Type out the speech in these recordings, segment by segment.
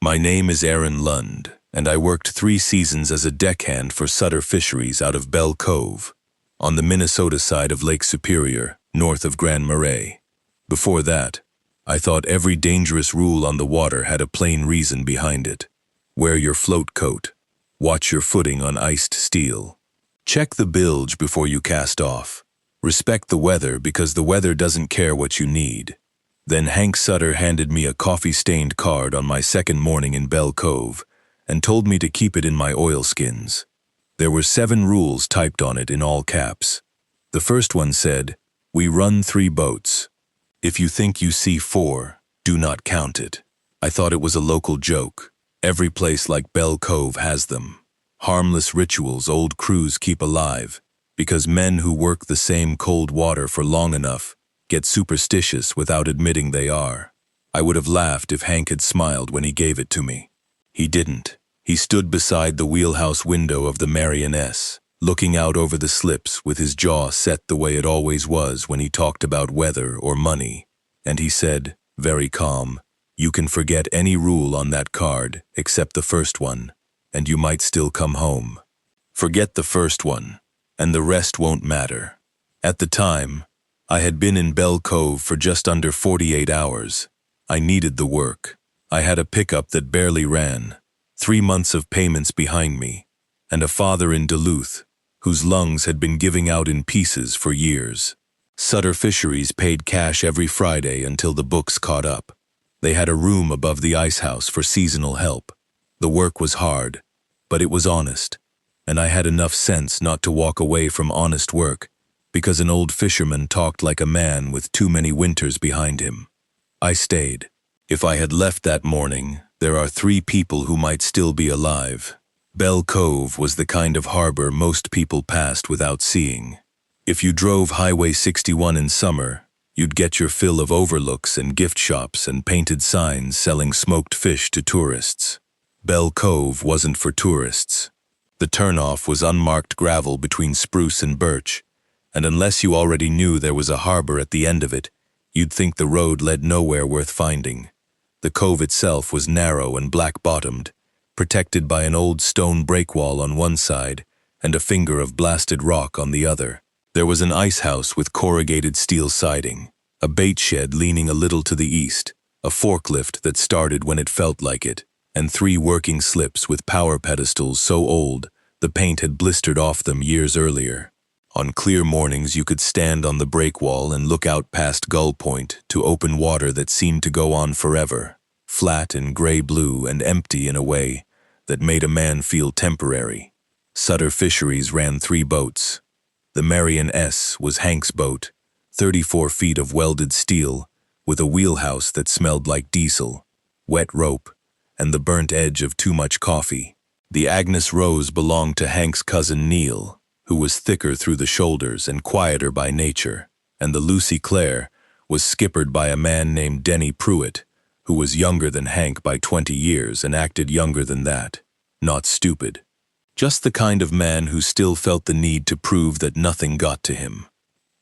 My name is Aaron Lund, and I worked 3 seasons as a deckhand for Sutter Fisheries out of Belle Cove, on the Minnesota side of Lake Superior, north of Grand Marais. Before that, I thought every dangerous rule on the water had a plain reason behind it. Wear your float coat. Watch your footing on iced steel. Check the bilge before you cast off. Respect the weather because the weather doesn't care what you need. Then Hank Sutter handed me a coffee-stained card on my second morning in Belle Cove and told me to keep it in my oilskins. There were 7 rules typed on it in all caps. The first one said, "We run 3 boats. If you think you see 4, do not count it." I thought it was a local joke. Every place like Belle Cove has them. Harmless rituals old crews keep alive, because men who work the same cold water for long enough get superstitious without admitting they are. I would have laughed if Hank had smiled when he gave it to me. He didn't. He stood beside the wheelhouse window of the Marioness, looking out over the slips with his jaw set the way it always was when he talked about weather or money, and he said, very calm, "You can forget any rule on that card except the first one, and you might still come home. Forget the first one, and the rest won't matter." At the time, I had been in Belle Cove for just under 48 hours. I needed the work. I had a pickup that barely ran, 3 months of payments behind me, and a father in Duluth whose lungs had been giving out in pieces for years. Sutter Fisheries paid cash every Friday until the books caught up. They had a room above the ice house for seasonal help. The work was hard, but it was honest, and I had enough sense not to walk away from honest work because an old fisherman talked like a man with too many winters behind him. I stayed. If I had left that morning, there are 3 people who might still be alive. Belle Cove was the kind of harbor most people passed without seeing. If you drove Highway 61 in summer, you'd get your fill of overlooks and gift shops and painted signs selling smoked fish to tourists. Belle Cove wasn't for tourists. The turnoff was unmarked gravel between spruce and birch, and unless you already knew there was a harbor at the end of it, you'd think the road led nowhere worth finding. The cove itself was narrow and black-bottomed, protected by an old stone breakwall on one side and a finger of blasted rock on the other. There was an ice house with corrugated steel siding, a bait shed leaning a little to the east, a forklift that started when it felt like it, and 3 working slips with power pedestals so old the paint had blistered off them years earlier. On clear mornings you could stand on the breakwall and look out past Gull Point to open water that seemed to go on forever, flat and gray-blue and empty in a way that made a man feel temporary. Sutter Fisheries ran 3 boats. The Marioness was Hank's boat, 34 feet of welded steel, with a wheelhouse that smelled like diesel, wet rope, and the burnt edge of too much coffee. The Agnes Rose belonged to Hank's cousin Neil, who was thicker through the shoulders and quieter by nature, and the Lucy Claire was skippered by a man named Denny Pruitt, who was younger than Hank by 20 years and acted younger than that. Not stupid. Just the kind of man who still felt the need to prove that nothing got to him.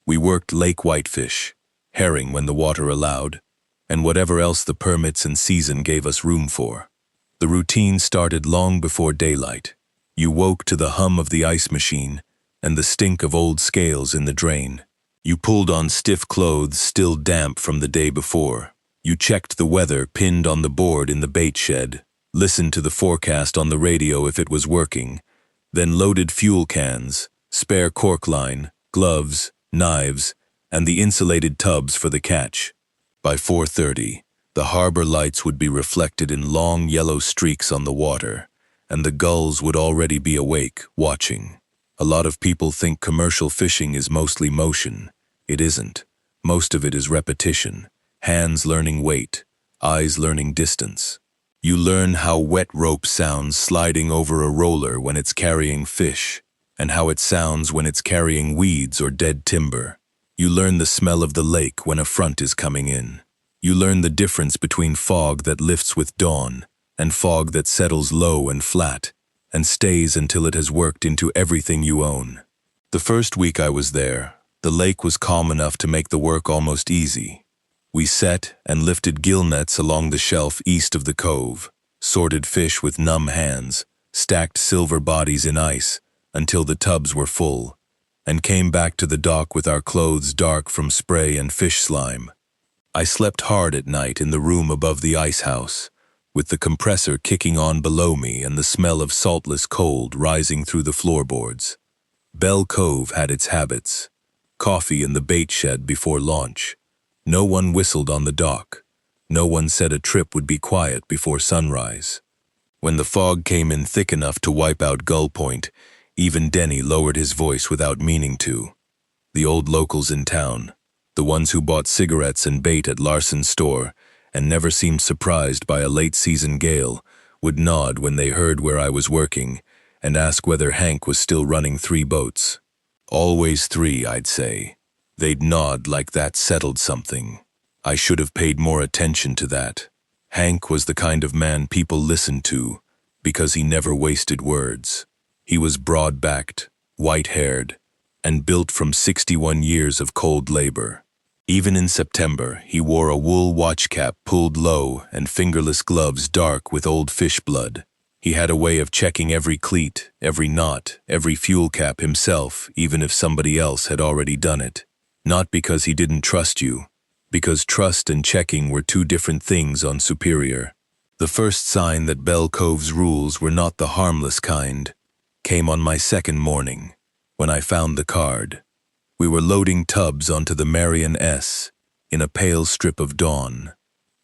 We worked lake whitefish, herring when the water allowed, and whatever else the permits and season gave us room for. The routine started long before daylight. You woke to the hum of the ice machine and the stink of old scales in the drain. You pulled on stiff clothes still damp from the day before. You checked the weather pinned on the board in the bait shed, listened to the forecast on the radio if it was working, then loaded fuel cans, spare cork line, gloves, knives, and the insulated tubs for the catch. By 4:30, the harbor lights would be reflected in long yellow streaks on the water, and the gulls would already be awake, watching. A lot of people think commercial fishing is mostly motion. It isn't. Most of it is repetition. Hands learning weight, eyes learning distance. You learn how wet rope sounds sliding over a roller when it's carrying fish, and how it sounds when it's carrying weeds or dead timber. You learn the smell of the lake when a front is coming in. You learn the difference between fog that lifts with dawn and fog that settles low and flat and stays until it has worked into everything you own. The first week I was there, the lake was calm enough to make the work almost easy. We set and lifted gill nets along the shelf east of the cove. sorted fish with numb hands, stacked silver bodies in ice until the tubs were full, and came back to the dock with our clothes dark from spray and fish slime. I slept hard at night in the room above the ice house, with the compressor kicking on below me and the smell of saltless cold rising through the floorboards. Bell Cove had its habits. Coffee in the bait shed before launch. No one whistled on the dock. No one said a trip would be quiet before sunrise. When the fog came in thick enough to wipe out Gull Point, even Denny lowered his voice without meaning to. The old locals in town, the ones who bought cigarettes and bait at Larson's store and never seemed surprised by a late-season gale, would nod when they heard where I was working and ask whether Hank was still running 3 boats. Always 3, I'd say. They'd nod like that settled something. I should have paid more attention to that. Hank was the kind of man people listened to because he never wasted words. He was broad-backed, white-haired, and built from 61 years of cold labor. Even in September, he wore a wool watch cap pulled low and fingerless gloves dark with old fish blood. He had a way of checking every cleat, every knot, every fuel cap himself, even if somebody else had already done it. Not because he didn't trust you, because trust and checking were 2 different things on Superior. The first sign that Bell Cove's rules were not the harmless kind came on my second morning, when I found the card. We were loading tubs onto the Marion S in a pale strip of dawn.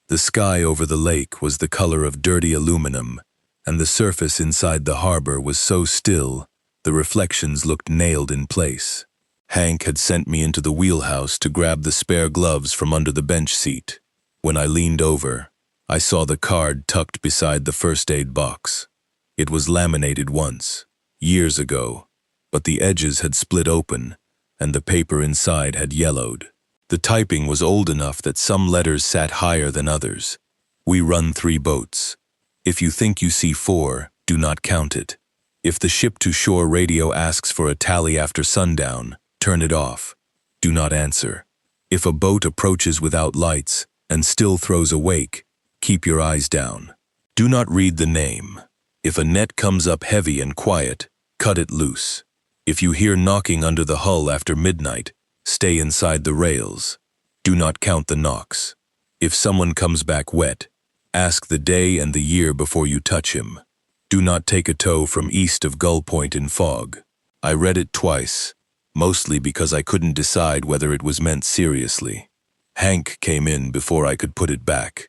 The sky over the lake was the color of dirty aluminum, and the surface inside the harbor was so still, the reflections looked nailed in place. Hank had sent me into the wheelhouse to grab the spare gloves from under the bench seat. When I leaned over, I saw the card tucked beside the first aid box. It was laminated once, years ago, but the edges had split open, and the paper inside had yellowed. The typing was old enough that some letters sat higher than others. We run 3 boats. If you think you see 4, do not count it. If the ship-to-shore radio asks for a tally after sundown, turn it off. Do not answer. If a boat approaches without lights and still throws a wake, keep your eyes down. Do not read the name. If a net comes up heavy and quiet, cut it loose. If you hear knocking under the hull after midnight, stay inside the rails. Do not count the knocks. If someone comes back wet, ask the day and the year before you touch him. Do not take a tow from east of Gull Point in fog. I read it twice, mostly because I couldn't decide whether it was meant seriously. Hank came in before I could put it back.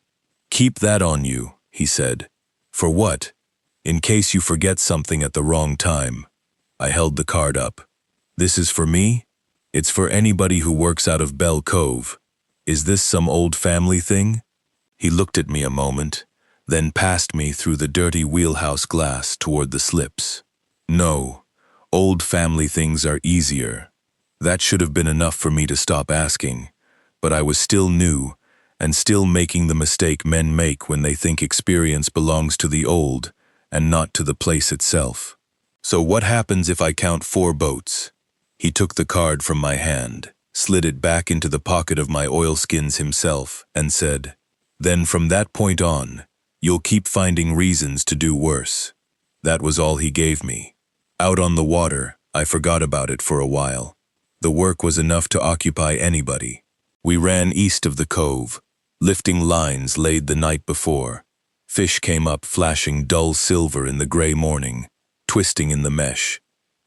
Keep that on you, he said. For what? In case you forget something at the wrong time. I held the card up. This is for me? It's for anybody who works out of Bell Cove. Is this some old family thing? He looked at me a moment, then passed me through the dirty wheelhouse glass toward the slips. No, old family things are easier. That should have been enough for me to stop asking, but I was still new and still making the mistake men make when they think experience belongs to the old and not to the place itself. So what happens if I count 4 boats? He took the card from my hand, slid it back into the pocket of my oilskins himself, and said, "Then from that point on, you'll keep finding reasons to do worse." That was all he gave me. Out on the water, I forgot about it for a while. The work was enough to occupy anybody. We ran east of the cove, lifting lines laid the night before. Fish came up flashing dull silver in the gray morning, twisting in the mesh.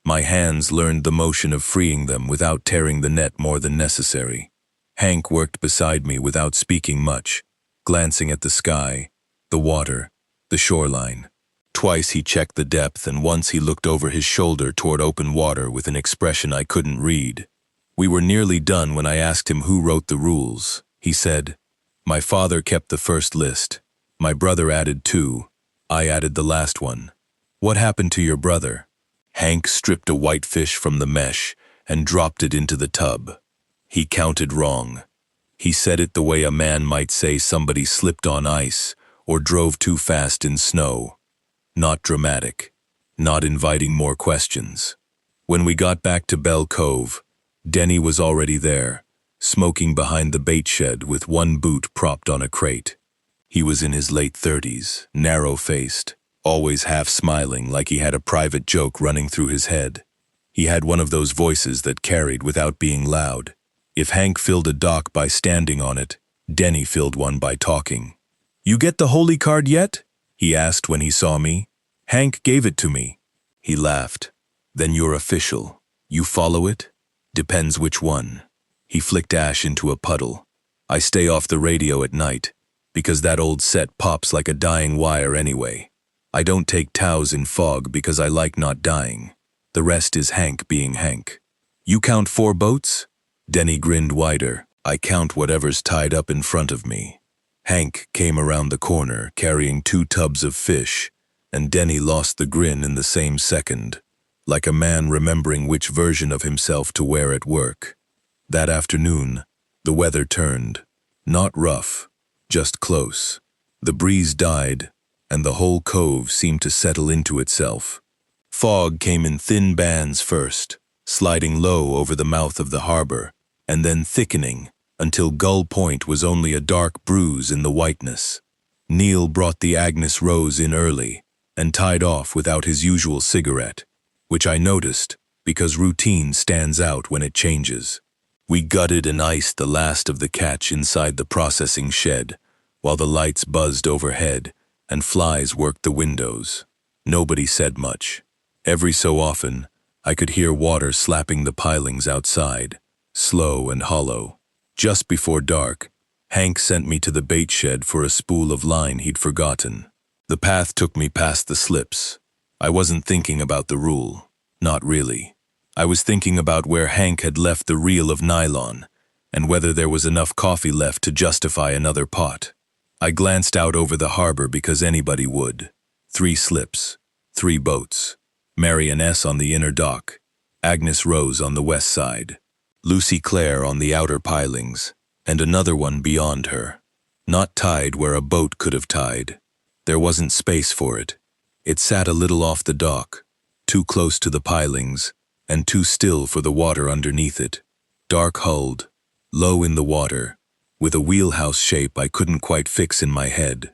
My hands learned the motion of freeing them without tearing the net more than necessary. Hank worked beside me without speaking much, glancing at the sky, the water, the shoreline. Twice he checked the depth, and once he looked over his shoulder toward open water with an expression I couldn't read. We were nearly done when I asked him who wrote the rules. He said, "My father kept the first list. My brother added 2. I added the last one." "What happened to your brother?" Hank stripped a white fish from the mesh and dropped it into the tub. He counted wrong. He said it the way a man might say somebody slipped on ice or drove too fast in snow. Not dramatic, not inviting more questions. When we got back to Bell Cove, Denny was already there, smoking behind the bait shed with one boot propped on a crate. He was in his late 30s, narrow-faced, always half-smiling like he had a private joke running through his head. He had one of those voices that carried without being loud. If Hank filled a dock by standing on it, Denny filled one by talking. "You get the holy card yet?" he asked when he saw me. "Hank gave it to me." He laughed. "Then you're official. You follow it?" "Depends which one." He flicked ash into a puddle. "I stay off the radio at night, because that old set pops like a dying wire anyway. I don't take tows in fog because I like not dying. The rest is Hank being Hank." "You count 4 boats?" Denny grinned wider. "I count whatever's tied up in front of me." Hank came around the corner carrying 2 tubs of fish, and Denny lost the grin in the same second, like a man remembering which version of himself to wear at work. That afternoon, the weather turned. Not rough, just close. The breeze died, and the whole cove seemed to settle into itself. Fog came in thin bands first, sliding low over the mouth of the harbor, and then thickening until Gull Point was only a dark bruise in the whiteness. Neil brought the Agnes Rose in early and tied off without his usual cigarette, which I noticed because routine stands out when it changes. We gutted and iced the last of the catch inside the processing shed, while the lights buzzed overhead and flies worked the windows. Nobody said much. Every so often, I could hear water slapping the pilings outside, slow and hollow. Just before dark, Hank sent me to the bait shed for a spool of line he'd forgotten. The path took me past the slips. I wasn't thinking about the rule. Not really. I was thinking about where Hank had left the reel of nylon, and whether there was enough coffee left to justify another pot. I glanced out over the harbor because anybody would. 3 slips, 3 boats. Marion S. on the inner dock, Agnes Rose on the west side, Lucy Clare on the outer pilings, and another one beyond her. Not tied where a boat could have tied. There wasn't space for it. It sat a little off the dock, too close to the pilings, and too still for the water underneath it. Dark-hulled, low in the water, with a wheelhouse shape I couldn't quite fix in my head.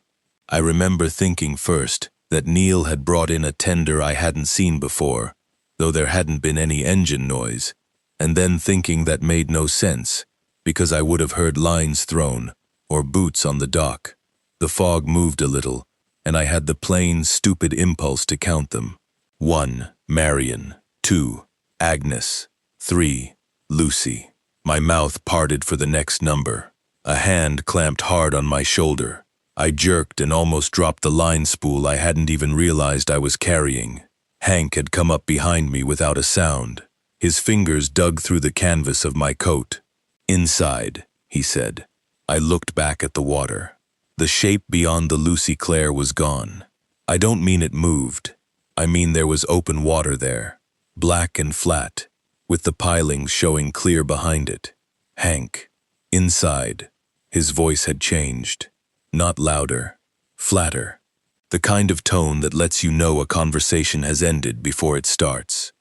I remember thinking first that Neil had brought in a tender I hadn't seen before, though there hadn't been any engine noise, and then thinking that made no sense, because I would have heard lines thrown, or boots on the dock. The fog moved a little, and I had the plain, stupid impulse to count them. 1, Marion. 2, Agnes. 3, Lucy. My mouth parted for the next number. A hand clamped hard on my shoulder. I jerked and almost dropped the line spool I hadn't even realized I was carrying. Hank had come up behind me without a sound. His fingers dug through the canvas of my coat. "Inside," he said. I looked back at the water. The shape beyond the Lucy Clare was gone. I don't mean it moved. I mean there was open water there, black and flat, with the pilings showing clear behind it. Hank. Inside. His voice had changed. Not louder, flatter. The kind of tone that lets you know a conversation has ended before it starts.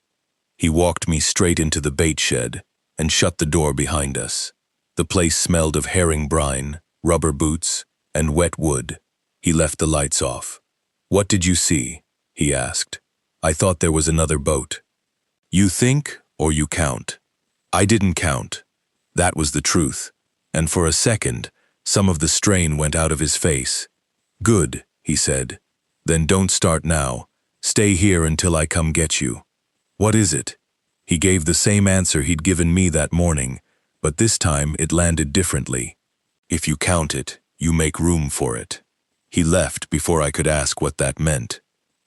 He walked me straight into the bait shed and shut the door behind us. The place smelled of herring brine, rubber boots, and wet wood. He left the lights off. "What did you see?" he asked. "I thought there was another boat." "You think or you count?" I didn't count. That was the truth. And for a second, some of the strain went out of his face. "Good," he said. "Then don't start now. Stay here until I come get you." "What is it?" He gave the same answer he'd given me that morning, but this time it landed differently. "If you count it, you make room for it." He left before I could ask what that meant.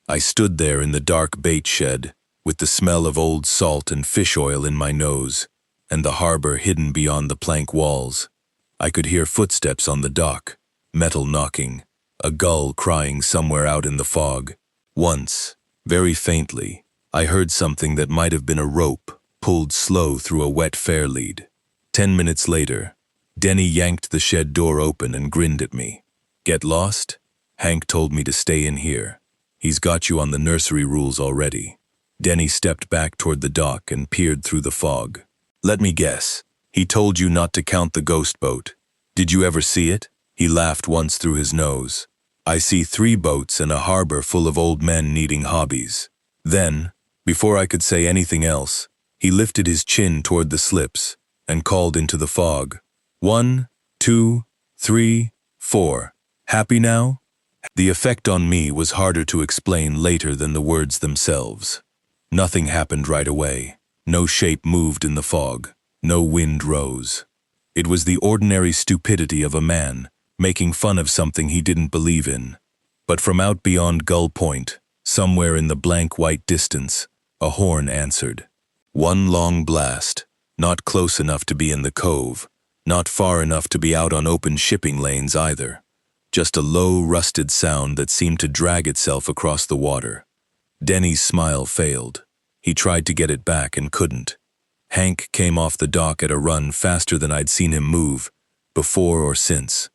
I stood there in the dark bait shed, with the smell of old salt and fish oil in my nose, and the harbor hidden beyond the plank walls. I could hear footsteps on the dock, metal knocking, a gull crying somewhere out in the fog. Once, very faintly, I heard something that might have been a rope pulled slow through a wet fair lead. 10 minutes later, Denny yanked the shed door open and grinned at me. "Get lost? Hank told me to stay in here. He's got you on the nursery rules already." Denny stepped back toward the dock and peered through the fog. "Let me guess. He told you not to count the ghost boat. Did you ever see it?" He laughed once through his nose. "I see 3 boats and a harbor full of old men needing hobbies." Then, before I could say anything else, he lifted his chin toward the slips and called into the fog. 1, 2, 3, 4. Happy now? The effect on me was harder to explain later than the words themselves. Nothing happened right away. No shape moved in the fog. No wind rose. It was the ordinary stupidity of a man making fun of something he didn't believe in. But from out beyond Gull Point, somewhere in the blank white distance, a horn answered. One long blast, not close enough to be in the cove, not far enough to be out on open shipping lanes either. Just a low, rusted sound that seemed to drag itself across the water. Denny's smile failed. He tried to get it back and couldn't. Hank came off the dock at a run faster than I'd seen him move, before or since.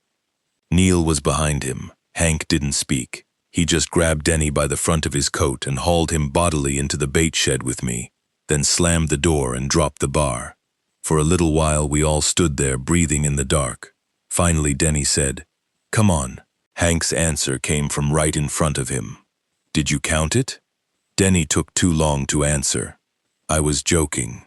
Neil was behind him. Hank didn't speak. He just grabbed Denny by the front of his coat and hauled him bodily into the bait shed with me, then slammed the door and dropped the bar. For a little while we all stood there breathing in the dark. Finally Denny said, "Come on." Hank's answer came from right in front of him. "Did you count it?" Denny took too long to answer. I was joking.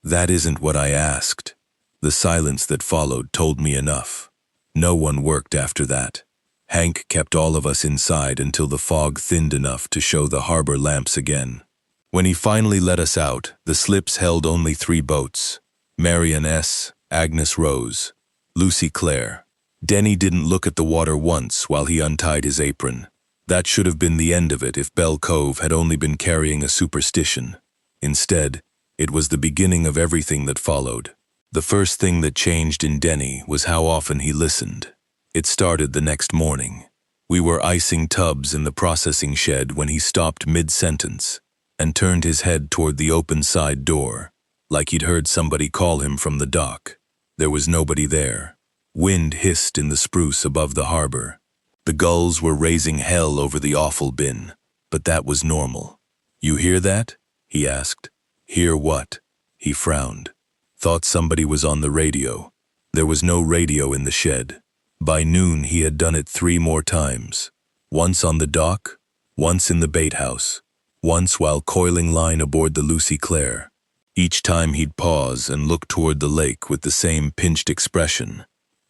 That isn't what I asked. The silence that followed told me enough. No one worked after that. Hank kept all of us inside until the fog thinned enough to show the harbor lamps again. When he finally let us out, the slips held only 3 boats. Marian S., Agnes Rose, Lucy Claire. Denny didn't look at the water once while he untied his apron. That should have been the end of it if Belle Cove had only been carrying a superstition. Instead, it was the beginning of everything that followed. The first thing that changed in Denny was how often he listened. It started the next morning. We were icing tubs in the processing shed when he stopped mid-sentence and turned his head toward the open side door, like he'd heard somebody call him from the dock. There was nobody there. Wind hissed in the spruce above the harbor. The gulls were raising hell over the offal bin, but that was normal. "You hear that?" he asked. "Hear what?" He frowned. Thought somebody was on the radio. There was no radio in the shed. By noon he had done it 3 more times. Once on the dock, once in the bait house, once while coiling line aboard the Lucy Claire. Each time he'd pause and look toward the lake with the same pinched expression,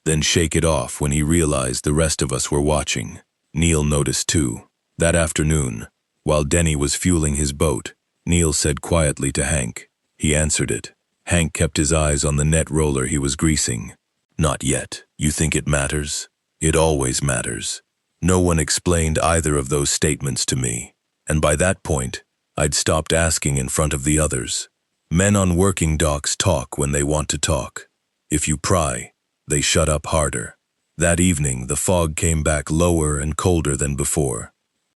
then shake it off when he realized the rest of us were watching. Neil noticed too. That afternoon, while Denny was fueling his boat, Neil said quietly to Hank. He answered it. Hank kept his eyes on the net roller he was greasing. "Not yet. You think it matters? It always matters." No one explained either of those statements to me, and by that point, I'd stopped asking in front of the others. Men on working docks talk when they want to talk. If you pry, they shut up harder. That evening, the fog came back lower and colder than before.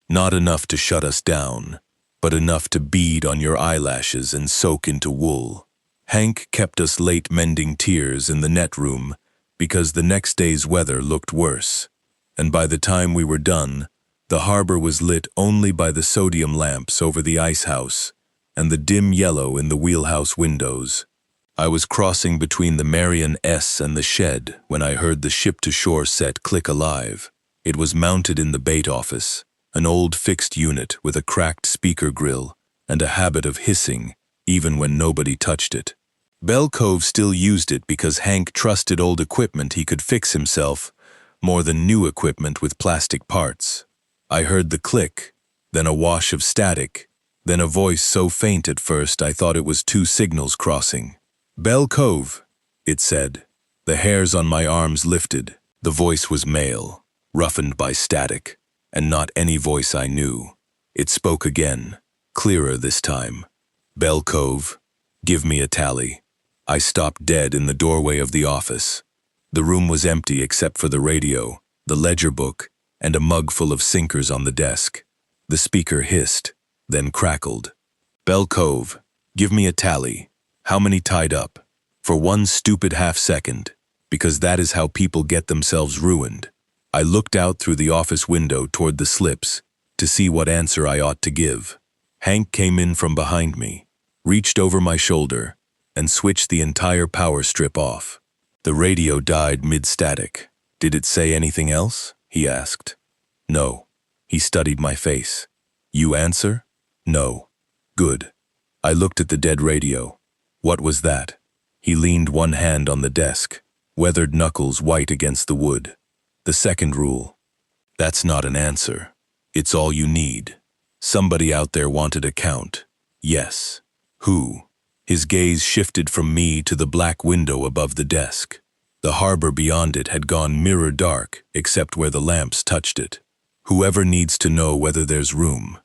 Not enough to shut us down, but enough to bead on your eyelashes and soak into wool. Hank kept us late mending tiers in the net room because the next day's weather looked worse, and by the time we were done, the harbor was lit only by the sodium lamps over the ice house and the dim yellow in the wheelhouse windows. I was crossing between the Marian S and the shed when I heard the ship-to-shore set click alive. It was mounted in the bait office, an old fixed unit with a cracked speaker grill and a habit of hissing even when nobody touched it. Belle Cove still used it because Hank trusted old equipment he could fix himself more than new equipment with plastic parts. I heard the click, then a wash of static, then a voice so faint at first I thought it was 2 signals crossing. "Belle Cove," it said. The hairs on my arms lifted. The voice was male, roughened by static, and not any voice I knew. It spoke again, clearer this time. "Belle Cove, give me a tally." I stopped dead in the doorway of the office. The room was empty except for the radio, the ledger book, and a mug full of sinkers on the desk. The speaker hissed, then crackled. "Belle Cove, give me a tally. How many tied up?" For 1 stupid half-second, because that is how people get themselves ruined, I looked out through the office window toward the slips to see what answer I ought to give. Hank came in from behind me, reached over my shoulder, and switched the entire power strip off. The radio died mid-static. Did it say anything else? He asked. No. He studied my face. You answer? No. Good. I looked at the dead radio. What was that? He leaned one hand on the desk, weathered knuckles white against the wood. The second rule. That's not an answer. It's all you need. Somebody out there wanted a count. Yes. Who? His gaze shifted from me to the black window above the desk. The harbor beyond it had gone mirror dark, except where the lamps touched it. Whoever needs to know whether there's room.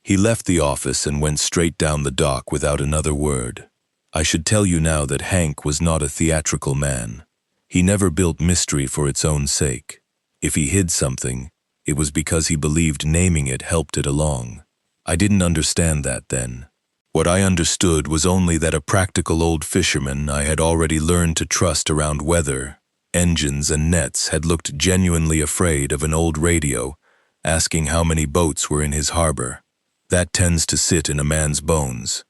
He left the office and went straight down the dock without another word. I should tell you now that Hank was not a theatrical man. He never built mystery for its own sake. If he hid something, it was because he believed naming it helped it along. I didn't understand that then. What I understood was only that a practical old fisherman I had already learned to trust around weather, engines, and nets had looked genuinely afraid of an old radio, asking how many boats were in his harbor. That tends to sit in a man's bones.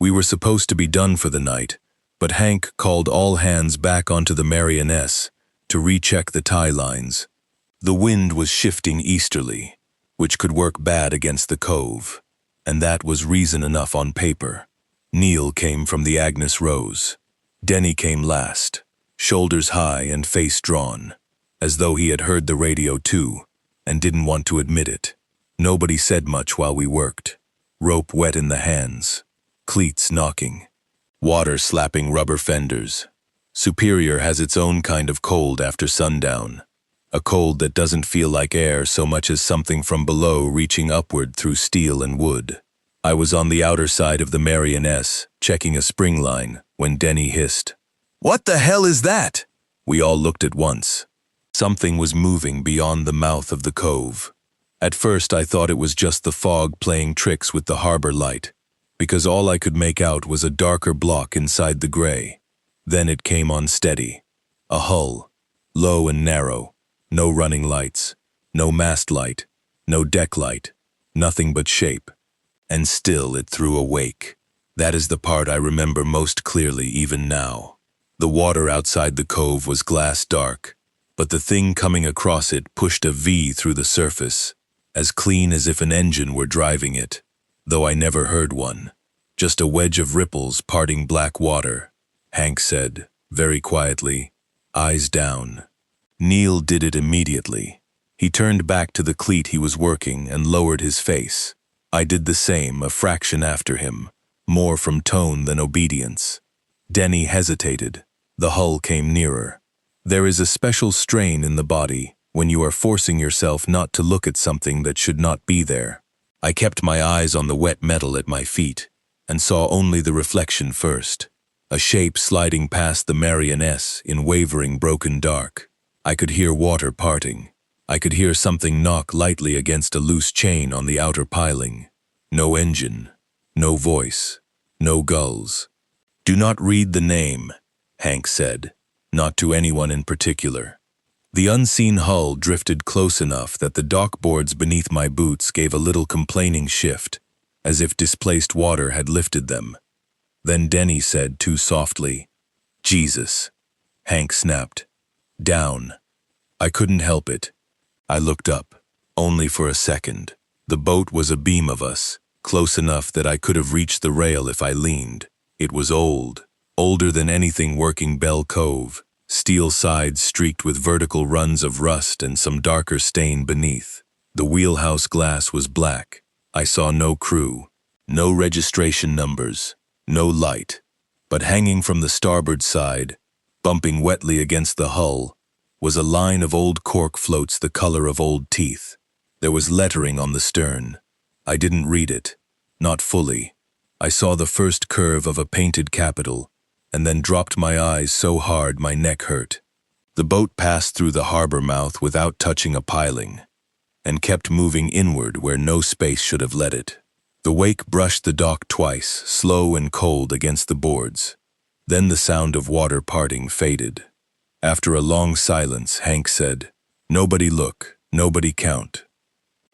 We were supposed to be done for the night, but Hank called all hands back onto the Marioness to recheck the tie lines. The wind was shifting easterly, which could work bad against the cove, and that was reason enough on paper. Neil came from the Agnes Rose. Denny came last, shoulders high and face drawn, as though he had heard the radio too, and didn't want to admit it. Nobody said much while we worked. Rope wet in the hands, cleats knocking, water slapping rubber fenders. Superior has its own kind of cold after sundown, a cold that doesn't feel like air so much as something from below reaching upward through steel and wood. I was on the outer side of the Marioness, checking a spring line, when Denny hissed, "What the hell is that?" We all looked at once. Something was moving beyond the mouth of the cove. At first I thought it was just the fog playing tricks with the harbor light, because all I could make out was a darker block inside the gray. Then it came on steady. A hull, low and narrow, no running lights, no mast light, no deck light, nothing but shape. And still it threw a wake. That is the part I remember most clearly even now. The water outside the cove was glass dark, but the thing coming across it pushed a V through the surface, as clean as if an engine were driving it, though I never heard one. Just a wedge of ripples parting black water. Hank said, very quietly, eyes down. Neil did it immediately. He turned back to the cleat he was working and lowered his face. I did the same, a fraction after him, more from tone than obedience. Denny hesitated. The hull came nearer. There is a special strain in the body when you are forcing yourself not to look at something that should not be there. I kept my eyes on the wet metal at my feet and saw only the reflection first, a shape sliding past the Marioness in wavering broken dark. I could hear water parting. I could hear something knock lightly against a loose chain on the outer piling. No engine, no voice, no gulls. "Do not read the name," Hank said, not to anyone in particular. The unseen hull drifted close enough that the dock boards beneath my boots gave a little complaining shift, as if displaced water had lifted them. Then Denny said too softly, "Jesus." Hank snapped, "Down." I couldn't help it. I looked up, only for a second. The boat was a beam of us, close enough that I could have reached the rail if I leaned. It was old, older than anything working Bell Cove, steel sides streaked with vertical runs of rust and some darker stain beneath. The wheelhouse glass was black. I saw no crew, no registration numbers, no light. But hanging from the starboard side, bumping wetly against the hull, was a line of old cork floats the color of old teeth. There was lettering on the stern. I didn't read it, not fully. I saw the first curve of a painted capital, and then dropped my eyes so hard my neck hurt. The boat passed through the harbor mouth without touching a piling, and kept moving inward where no space should have let it. The wake brushed the dock twice, slow and cold against the boards. Then the sound of water parting faded. After a long silence, Hank said, "Nobody look, nobody count."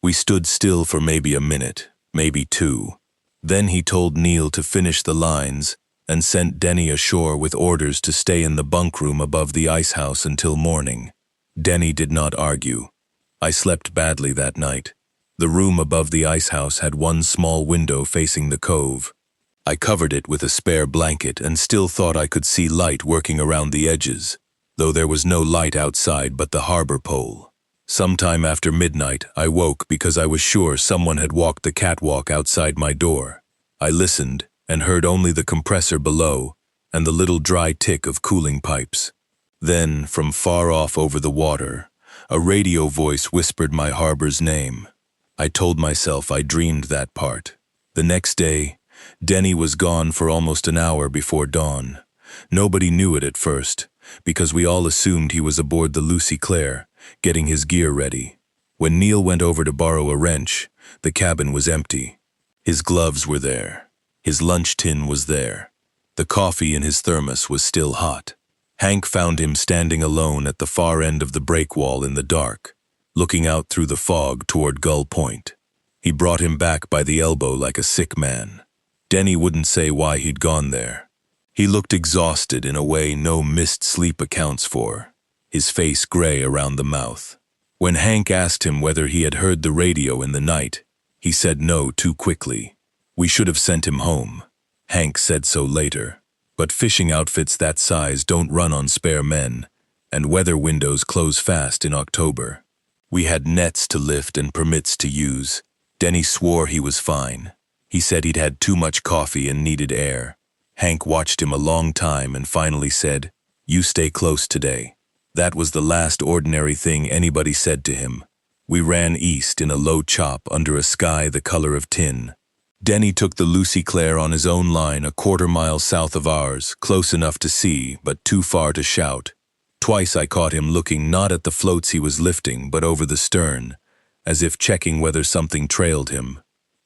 We stood still for maybe a minute, maybe two. Then he told Neil to finish the lines and sent Denny ashore with orders to stay in the bunk room above the ice house until morning. Denny did not argue. I slept badly that night. The room above the ice house had one small window facing the cove. I covered it with a spare blanket and still thought I could see light working around the edges, though there was no light outside but the harbor pole. Sometime after midnight, I woke because I was sure someone had walked the catwalk outside my door. I listened and heard only the compressor below and the little dry tick of cooling pipes. Then, from far off over the water, a radio voice whispered my harbor's name. I told myself I dreamed that part. The next day, Denny was gone for almost an hour before dawn. Nobody knew it at first, because we all assumed he was aboard the Lucy Claire, getting his gear ready. When Neil went over to borrow a wrench, the cabin was empty. His gloves were there. His lunch tin was there. The coffee in his thermos was still hot. Hank found him standing alone at the far end of the breakwall in the dark, looking out through the fog toward Gull Point. He brought him back by the elbow like a sick man. Denny wouldn't say why he'd gone there. He looked exhausted in a way no missed sleep accounts for, his face gray around the mouth. When Hank asked him whether he had heard the radio in the night, he said no too quickly. We should have sent him home. Hank said so later. But fishing outfits that size don't run on spare men, and weather windows close fast in October. We had nets to lift and permits to use. Denny swore he was fine. He said he'd had too much coffee and needed air. Hank watched him a long time and finally said, "You stay close today." That was the last ordinary thing anybody said to him. We ran east in a low chop under a sky the color of tin. Denny took the Lucy Claire on his own line a quarter-mile south of ours, close enough to see, but too far to shout. Twice I caught him looking not at the floats he was lifting, but over the stern, as if checking whether something trailed him.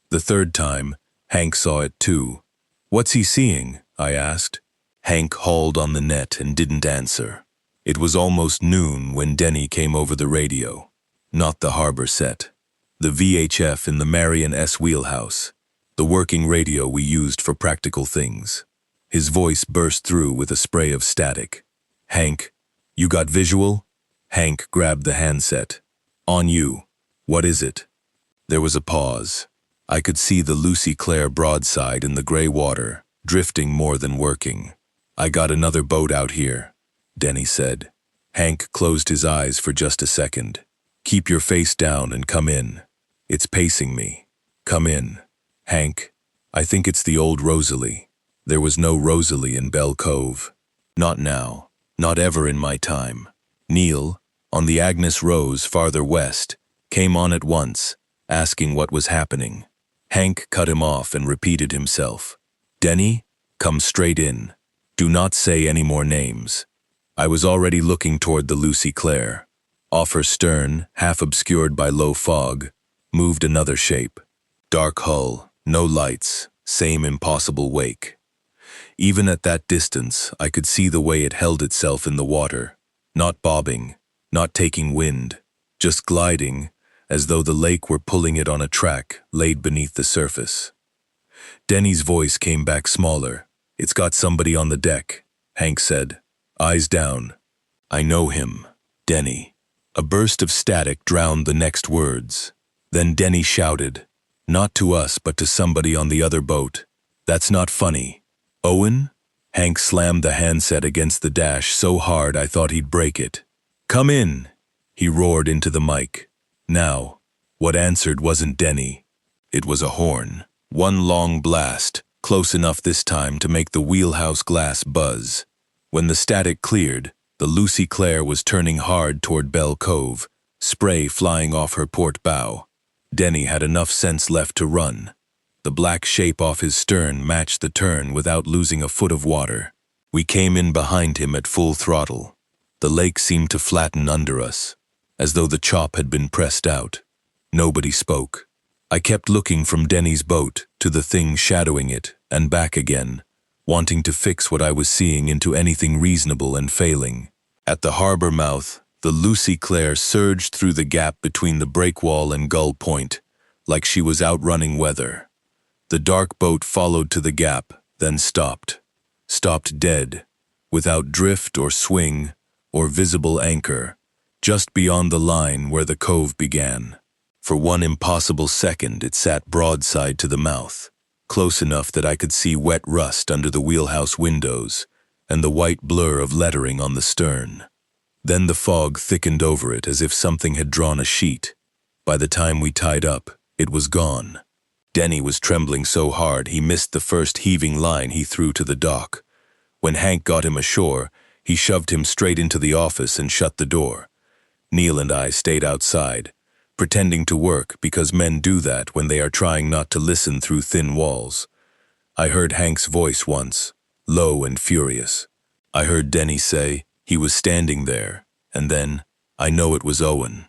The third time, Hank saw it too. "What's he seeing?" I asked. Hank hauled on the net and didn't answer. It was almost noon when Denny came over the radio. Not the harbor set. The VHF in the Marion S. wheelhouse. The working radio we used for practical things. His voice burst through with a spray of static. "Hank, you got visual?" Hank grabbed the handset. "On you. What is it?" There was a pause. I could see the Lucy Claire broadside in the gray water, drifting more than working. "I got another boat out here," Denny said. Hank closed his eyes for just a second. "Keep your face down and come in. It's pacing me. Come in." "Hank, I think it's the old Rosalie." There was no Rosalie in Bell Cove. Not now. Not ever in my time. Neil, on the Agnes Rose farther west, came on at once, asking what was happening. Hank cut him off and repeated himself. "Denny, come straight in. Do not say any more names." I was already looking toward the Lucy Claire. Off her stern, half obscured by low fog, moved another shape. Dark hull, no lights, same impossible wake. Even at that distance, I could see the way it held itself in the water, not bobbing, not taking wind, just gliding, as though the lake were pulling it on a track laid beneath the surface. Denny's voice came back smaller. "It's got somebody on the deck," Hank said. "Eyes down." "I know him. Denny." A burst of static drowned the next words. Then Denny shouted, not to us but to somebody on the other boat, "That's not funny." "Owen?" Hank slammed the handset against the dash so hard I thought he'd break it. "Come in," he roared into the mic. Now, what answered wasn't Denny. It was a horn. One long blast, close enough this time to make the wheelhouse glass buzz. When the static cleared, the Lucy Claire was turning hard toward Bell Cove, spray flying off her port bow. Denny had enough sense left to run. The black shape off his stern matched the turn without losing a foot of water. We came in behind him at full throttle. The lake seemed to flatten under us, as though the chop had been pressed out. Nobody spoke. I kept looking from Denny's boat to the thing shadowing it and back again, wanting to fix what I was seeing into anything reasonable and failing. At the harbor mouth, the Lucy Claire surged through the gap between the breakwall and Gull Point, like she was outrunning weather. The dark boat followed to the gap, then stopped. Stopped dead, without drift or swing or visible anchor, just beyond the line where the cove began. For one impossible second it sat broadside to the mouth, close enough that I could see wet rust under the wheelhouse windows and the white blur of lettering on the stern. Then the fog thickened over it as if something had drawn a sheet. By the time we tied up, it was gone. Denny was trembling so hard he missed the first heaving line he threw to the dock. When Hank got him ashore, he shoved him straight into the office and shut the door. Neil and I stayed outside, pretending to work because men do that when they are trying not to listen through thin walls. I heard Hank's voice once, low and furious. I heard Denny say he was standing there, and then I know it was Owen.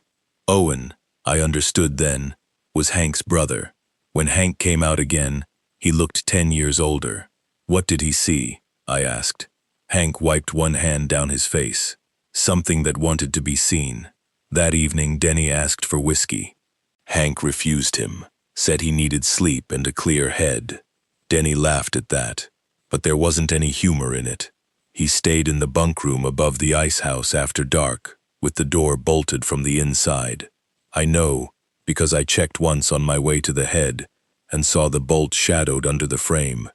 Owen, I understood then, was Hank's brother. When Hank came out again, he looked 10 years older. What did he see? I asked. Hank wiped one hand down his face. Something that wanted to be seen. That evening, Denny asked for whiskey. Hank refused him, said he needed sleep and a clear head. Denny laughed at that, but there wasn't any humor in it. He stayed in the bunk room above the ice house after dark, with the door bolted from the inside. I know, because I checked once on my way to the head and saw the bolt shadowed under the frame.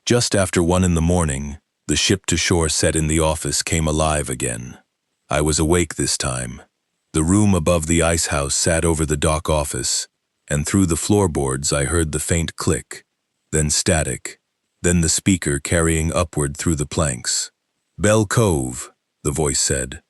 Just after 1 in the morning, the ship-to-shore set in the office came alive again. I was awake this time. The room above the ice house sat over the dock office, and through the floorboards I heard the faint click, then static, then the speaker carrying upward through the planks. "Bell Cove," the voice said.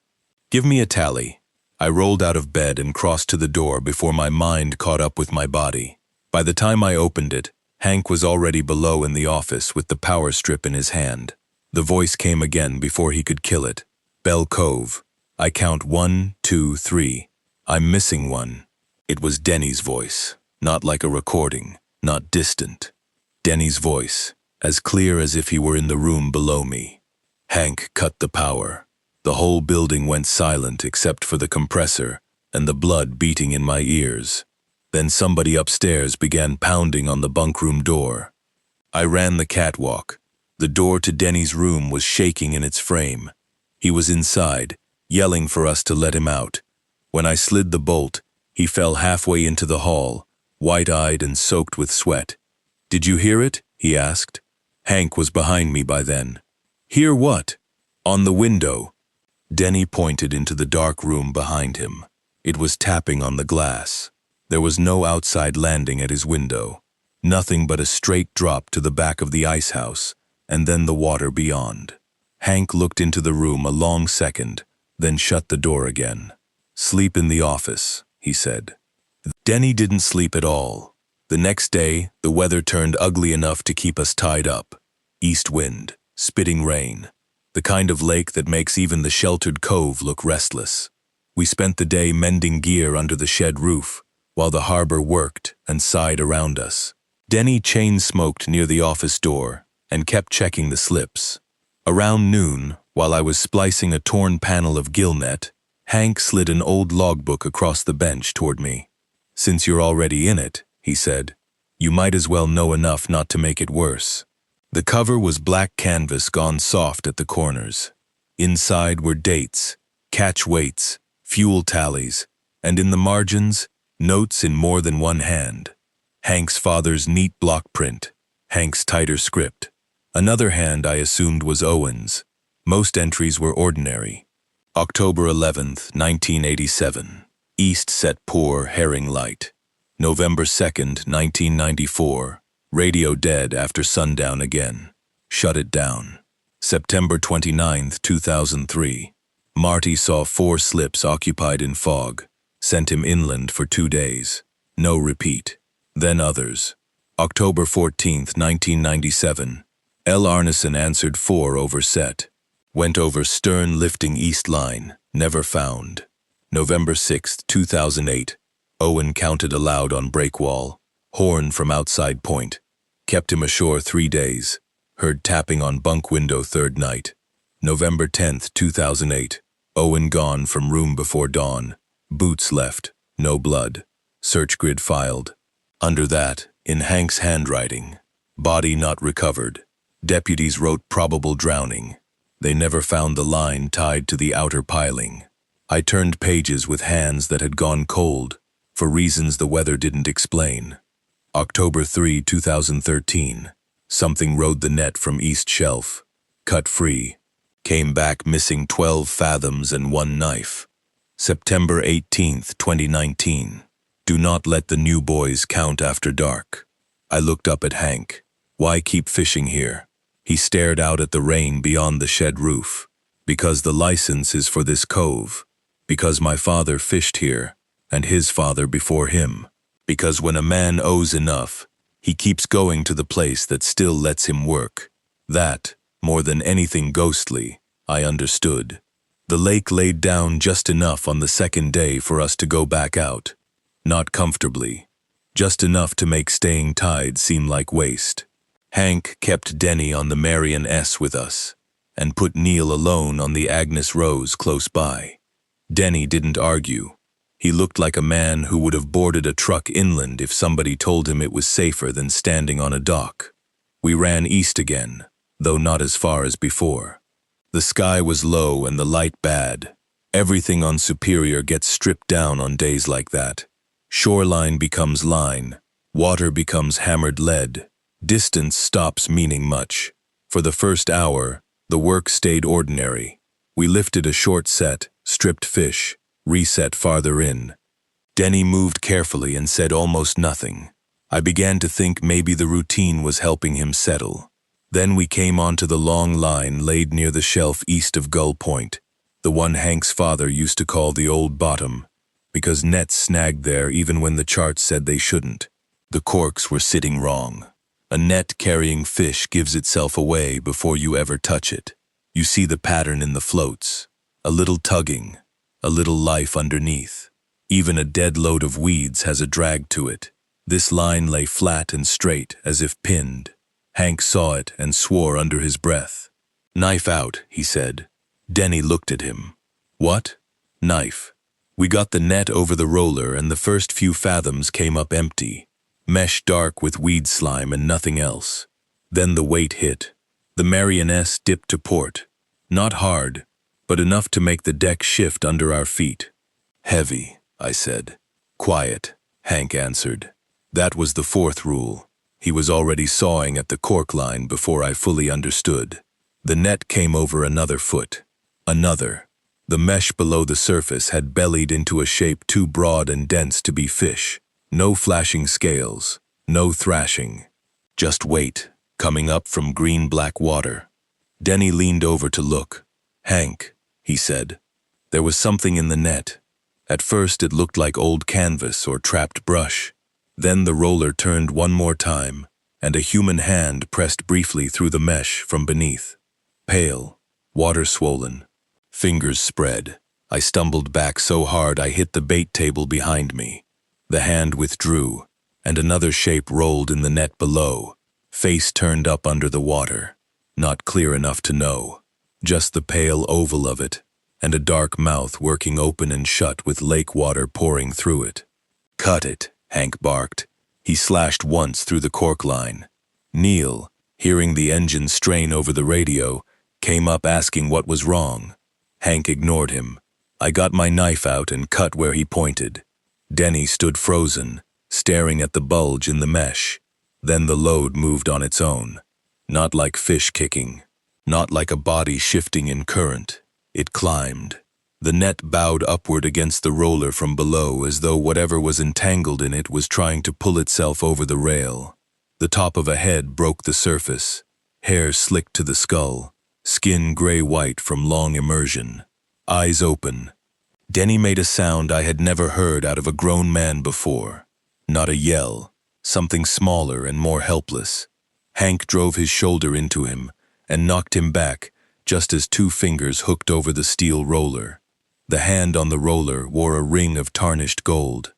"Give me a tally." I rolled out of bed and crossed to the door before my mind caught up with my body. By the time I opened it, Hank was already below in the office with the power strip in his hand. The voice came again before he could kill it. "Bell Cove. I count 1, 2, 3. I'm missing one." It was Denny's voice, not like a recording, not distant. Denny's voice, as clear as if he were in the room below me. Hank cut the power. The whole building went silent except for the compressor and the blood beating in my ears. Then somebody upstairs began pounding on the bunkroom door. I ran the catwalk. The door to Denny's room was shaking in its frame. He was inside, yelling for us to let him out. When I slid the bolt, he fell halfway into the hall, white-eyed and soaked with sweat. "Did you hear it?" he asked. Hank was behind me by then. "Hear what?" "On the window." Denny pointed into the dark room behind him. It was tapping on the glass. There was no outside landing at his window. Nothing but a straight drop to the back of the ice house, and then the water beyond. Hank looked into the room a long second, then shut the door again. "Sleep in the office," he said. Denny didn't sleep at all. The next day, the weather turned ugly enough to keep us tied up. East wind, spitting rain. The kind of lake that makes even the sheltered cove look restless. We spent the day mending gear under the shed roof, while the harbor worked and sighed around us. Denny chain-smoked near the office door and kept checking the slips. Around noon, while I was splicing a torn panel of gill net, Hank slid an old logbook across the bench toward me. "Since you're already in it," he said, "you might as well know enough not to make it worse." The cover was black canvas gone soft at the corners. Inside were dates, catch weights, fuel tallies, and in the margins, notes in more than one hand. Hank's father's neat block print, Hank's tighter script. Another hand I assumed was Owen's. Most entries were ordinary. October 11th, 1987. East set poor herring light. November 2nd, 1994. Radio dead after sundown again. Shut it down. September 29th, 2003. Marty saw 4 slips occupied in fog. Sent him inland for 2 days. No repeat. Then others. October 14th, 1997. L. Arneson answered 4 over set. Went over stern lifting east line. Never found. November 6th, 2008. Owen counted aloud on breakwall. Horn from outside point. Kept him ashore 3 days. Heard tapping on bunk window 3rd night. November 10th, 2008. Owen gone from room before dawn. Boots left. No blood. Search grid filed. Under that, in Hank's handwriting, body not recovered. Deputies wrote probable drowning. They never found the line tied to the outer piling. I turned pages with hands that had gone cold, for reasons the weather didn't explain. October 3, 2013. Something rode the net from East Shelf. Cut free. Came back missing 12 fathoms and 1 knife. September 18th, 2019. Do not let the new boys count after dark. I looked up at Hank. Why keep fishing here? He stared out at the rain beyond the shed roof. Because the license is for this cove. Because my father fished here, and his father before him. Because when a man owes enough, he keeps going to the place that still lets him work. That, more than anything ghostly, I understood. The lake laid down just enough on the second day for us to go back out. Not comfortably. Just enough to make staying tied seem like waste. Hank kept Denny on the Marion S with us, and put Neil alone on the Agnes Rose close by. Denny didn't argue. He looked like a man who would have boarded a truck inland if somebody told him it was safer than standing on a dock. We ran east again, though not as far as before. The sky was low and the light bad. Everything on Superior gets stripped down on days like that. Shoreline becomes line. Water becomes hammered lead. Distance stops meaning much. For the first hour, the work stayed ordinary. We lifted a short set, stripped fish, reset farther in. Denny moved carefully and said almost nothing. I began to think maybe the routine was helping him settle. Then we came onto the long line laid near the shelf east of Gull Point, the one Hank's father used to call the Old Bottom, because nets snagged there even when the charts said they shouldn't. The corks were sitting wrong. A net carrying fish gives itself away before you ever touch it. You see the pattern in the floats. A little tugging, a little life underneath. Even a dead load of weeds has a drag to it. This line lay flat and straight, as if pinned. Hank saw it and swore under his breath. Knife out, he said. Denny looked at him. What? Knife. We got the net over the roller and the first few fathoms came up empty. Mesh dark with weed slime and nothing else. Then the weight hit. The Marioness dipped to port. Not hard, but enough to make the deck shift under our feet. Heavy, I said. Quiet, Hank answered. That was the fourth rule. He was already sawing at the cork line before I fully understood. The net came over another foot. Another. The mesh below the surface had bellied into a shape too broad and dense to be fish. No flashing scales. No thrashing. Just weight, coming up from green-black water. Denny leaned over to look. Hank, he said. There was something in the net. At first it looked like old canvas or trapped brush. Then the roller turned one more time, and a human hand pressed briefly through the mesh from beneath. Pale, water-swollen, fingers spread. I stumbled back so hard I hit the bait table behind me. The hand withdrew, and another shape rolled in the net below, face turned up under the water. Not clear enough to know. Just the pale oval of it, and a dark mouth working open and shut with lake water pouring through it. Cut it, Hank barked. He slashed once through the cork line. Neil, hearing the engine strain over the radio, came up asking what was wrong. Hank ignored him. I got my knife out and cut where he pointed. Denny stood frozen, staring at the bulge in the mesh. Then the load moved on its own. Not like fish kicking. Not like a body shifting in current. It climbed. The net bowed upward against the roller from below as though whatever was entangled in it was trying to pull itself over the rail. The top of a head broke the surface. Hair slicked to the skull. Skin gray-white from long immersion. Eyes open. Denny made a sound I had never heard out of a grown man before. Not a yell. Something smaller and more helpless. Hank drove his shoulder into him and knocked him back just as two fingers hooked over the steel roller. The hand on the roller wore a ring of tarnished gold.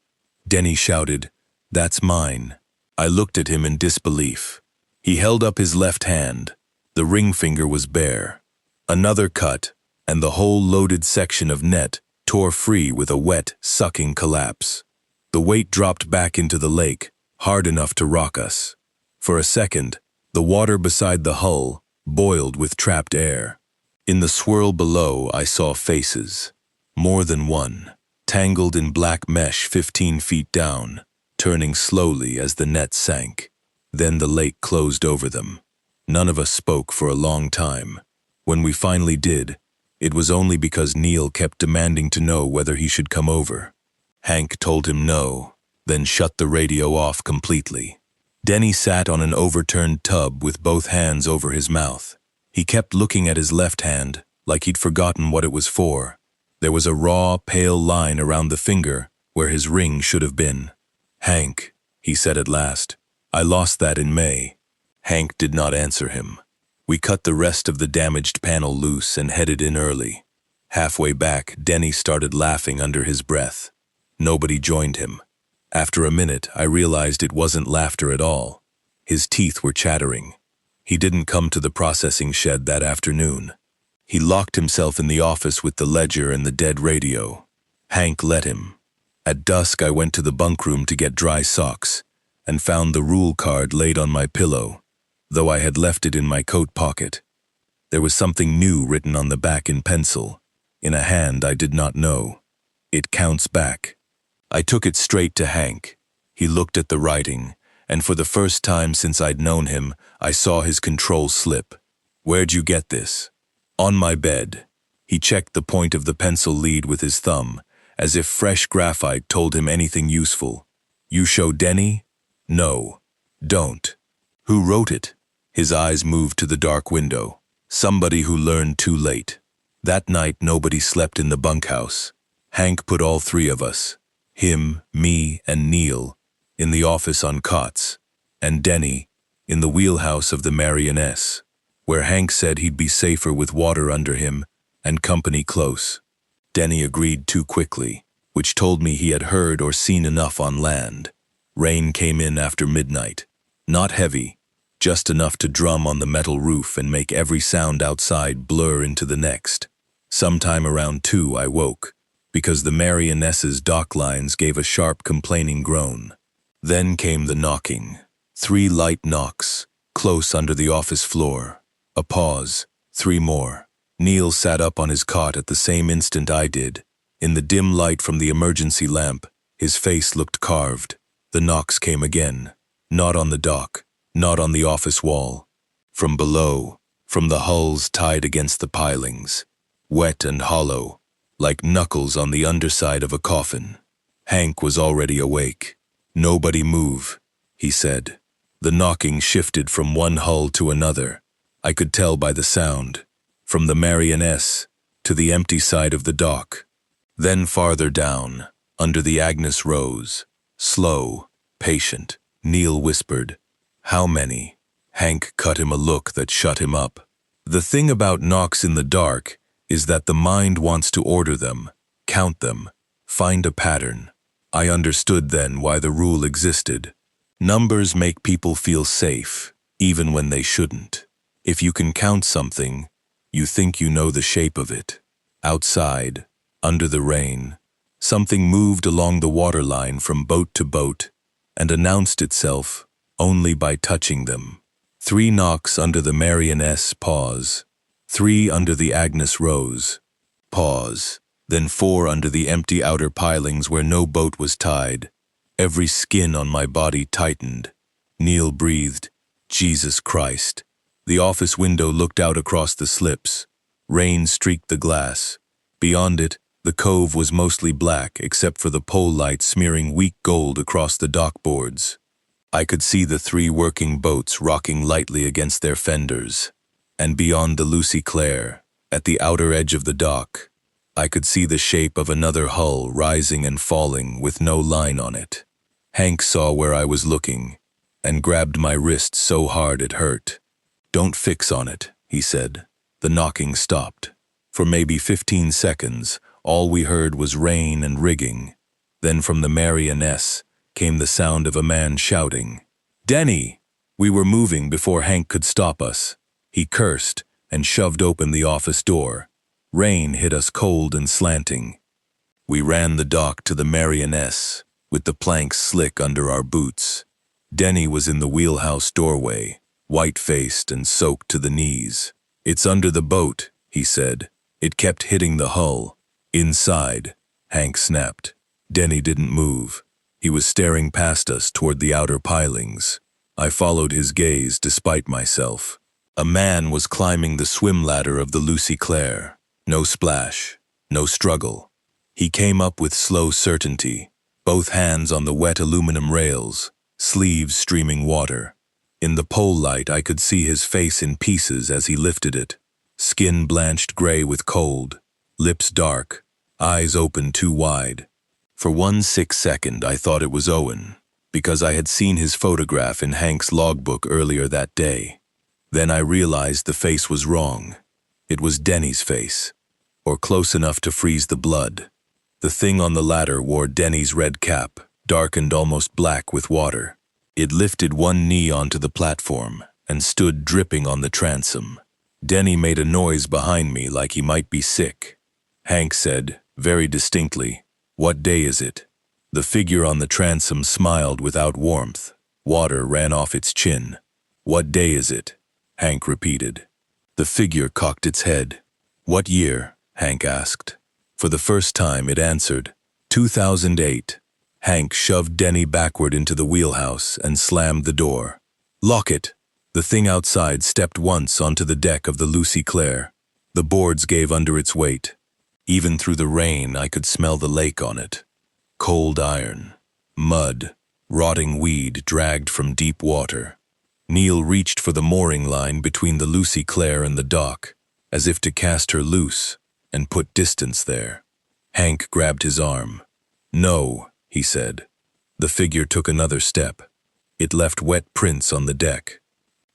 Denny shouted, "That's mine." I looked at him in disbelief. He held up his left hand. The ring finger was bare. Another cut, and the whole loaded section of net tore free with a wet, sucking collapse. The weight dropped back into the lake, hard enough to rock us. For a second, the water beside the hull boiled with trapped air. In the swirl below, I saw faces. More than one, tangled in black mesh 15 feet down, turning slowly as the net sank. Then the lake closed over them. None of us spoke for a long time. When we finally did, it was only because Neil kept demanding to know whether he should come over. Hank told him no, then shut the radio off completely. Denny sat on an overturned tub with both hands over his mouth. He kept looking at his left hand, like he'd forgotten what it was for. There was a raw, pale line around the finger where his ring should have been. "Hank," he said at last, "I lost that in May." Hank did not answer him. We cut the rest of the damaged panel loose and headed in early. Halfway back, Denny started laughing under his breath. Nobody joined him. After a minute, I realized it wasn't laughter at all. His teeth were chattering. He didn't come to the processing shed that afternoon. He locked himself in the office with the ledger and the dead radio. Hank let him. At dusk, I went to the bunk room to get dry socks and found the rule card laid on my pillow, though I had left it in my coat pocket. There was something new written on the back in pencil, in a hand I did not know. "It counts back." I took it straight to Hank. He looked at the writing, and for the first time since I'd known him, I saw his control slip. "Where'd you get this?" "On my bed." He checked the point of the pencil lead with his thumb, as if fresh graphite told him anything useful. "You show Denny?" "No. Don't." "Who wrote it?" His eyes moved to the dark window. "Somebody who learned too late." That night nobody slept in the bunkhouse. Hank put all three of us, him, me, and Neil, in the office on cots, and Denny in the wheelhouse of the Marioness, where Hank said he'd be safer with water under him and company close. Denny agreed too quickly, which told me he had heard or seen enough on land. Rain came in after midnight. Not heavy, just enough to drum on the metal roof and make every sound outside blur into the next. Sometime around 2 I woke, because the Marioness's dock lines gave a sharp complaining groan. Then came the knocking. 3 light knocks, close under the office floor. A pause, 3 more. Neil sat up on his cot at the same instant I did. In the dim light from the emergency lamp, his face looked carved. The knocks came again. Not on the dock, not on the office wall. From below, from the hulls tied against the pilings. Wet and hollow, like knuckles on the underside of a coffin. Hank was already awake. "Nobody move," he said. The knocking shifted from one hull to another. I could tell by the sound, from the Marioness to the empty side of the dock. Then farther down, under the Agnes Rose, slow, patient, Neil whispered, "How many?" Hank cut him a look that shut him up. The thing about knocks in the dark is that the mind wants to order them, count them, find a pattern. I understood then why the rule existed. Numbers make people feel safe, even when they shouldn't. If you can count something, you think you know the shape of it. Outside, under the rain, something moved along the waterline from boat to boat and announced itself only by touching them. 3 knocks under the Marioness, pause. 3 under the Agnes Rose, pause. Then 4 under the empty outer pilings where no boat was tied. Every skin on my body tightened. Neil breathed, "Jesus Christ." The office window looked out across the slips. Rain streaked the glass. Beyond it, the cove was mostly black except for the pole light smearing weak gold across the dock boards. I could see the 3 working boats rocking lightly against their fenders. And beyond the Lucy Clare, at the outer edge of the dock, I could see the shape of another hull rising and falling with no line on it. Hank saw where I was looking and grabbed my wrist so hard it hurt. "Don't fix on it," he said. The knocking stopped. For maybe 15 seconds, all we heard was rain and rigging. Then from the Marioness came the sound of a man shouting, "Denny!" We were moving before Hank could stop us. He cursed and shoved open the office door. Rain hit us cold and slanting. We ran the dock to the Marioness, with the planks slick under our boots. Denny was in the wheelhouse doorway, white-faced and soaked to the knees. "It's under the boat," he said. "It kept hitting the hull. Inside, Hank snapped. Denny didn't move. He was staring past us toward the outer pilings. I followed his gaze despite myself. A man was climbing the swim ladder of the Lucy Claire. No splash, no struggle. He came up with slow certainty, both hands on the wet aluminum rails, sleeves streaming water. In the pole light, I could see his face in pieces as he lifted it. Skin blanched gray with cold, lips dark, eyes open too wide. For 1/6 I thought it was Owen, because I had seen his photograph in Hank's logbook earlier that day. Then I realized the face was wrong. It was Denny's face, or close enough to freeze the blood. The thing on the ladder wore Denny's red cap, darkened almost black with water. It lifted one knee onto the platform and stood dripping on the transom. Denny made a noise behind me like he might be sick. Hank said, very distinctly, "What day is it?" The figure on the transom smiled without warmth. Water ran off its chin. "What day is it?" Hank repeated. The figure cocked its head. "What year?" Hank asked. For the first time it answered, 2008. Hank shoved Denny backward into the wheelhouse and slammed the door. "Lock it!" The thing outside stepped once onto the deck of the Lucy Claire. The boards gave under its weight. Even through the rain, I could smell the lake on it. Cold iron, mud, rotting weed dragged from deep water. Neil reached for the mooring line between the Lucy Claire and the dock, as if to cast her loose and put distance there. Hank grabbed his arm. "No," he said. The figure took another step. It left wet prints on the deck,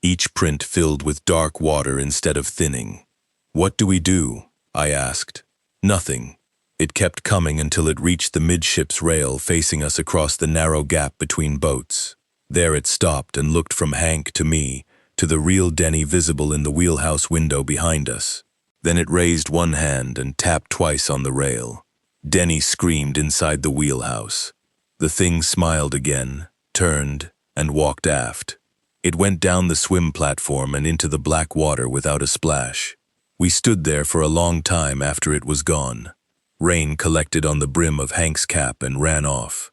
each print filled with dark water instead of thinning. "What do we do?" I asked. "Nothing." It kept coming until it reached the midships rail facing us across the narrow gap between boats. There it stopped and looked from Hank to me, to the real Denny visible in the wheelhouse window behind us. Then it raised one hand and tapped twice on the rail. Denny screamed inside the wheelhouse. The thing smiled again, turned, and walked aft. It went down the swim platform and into the black water without a splash. We stood there for a long time after it was gone. Rain collected on the brim of Hank's cap and ran off.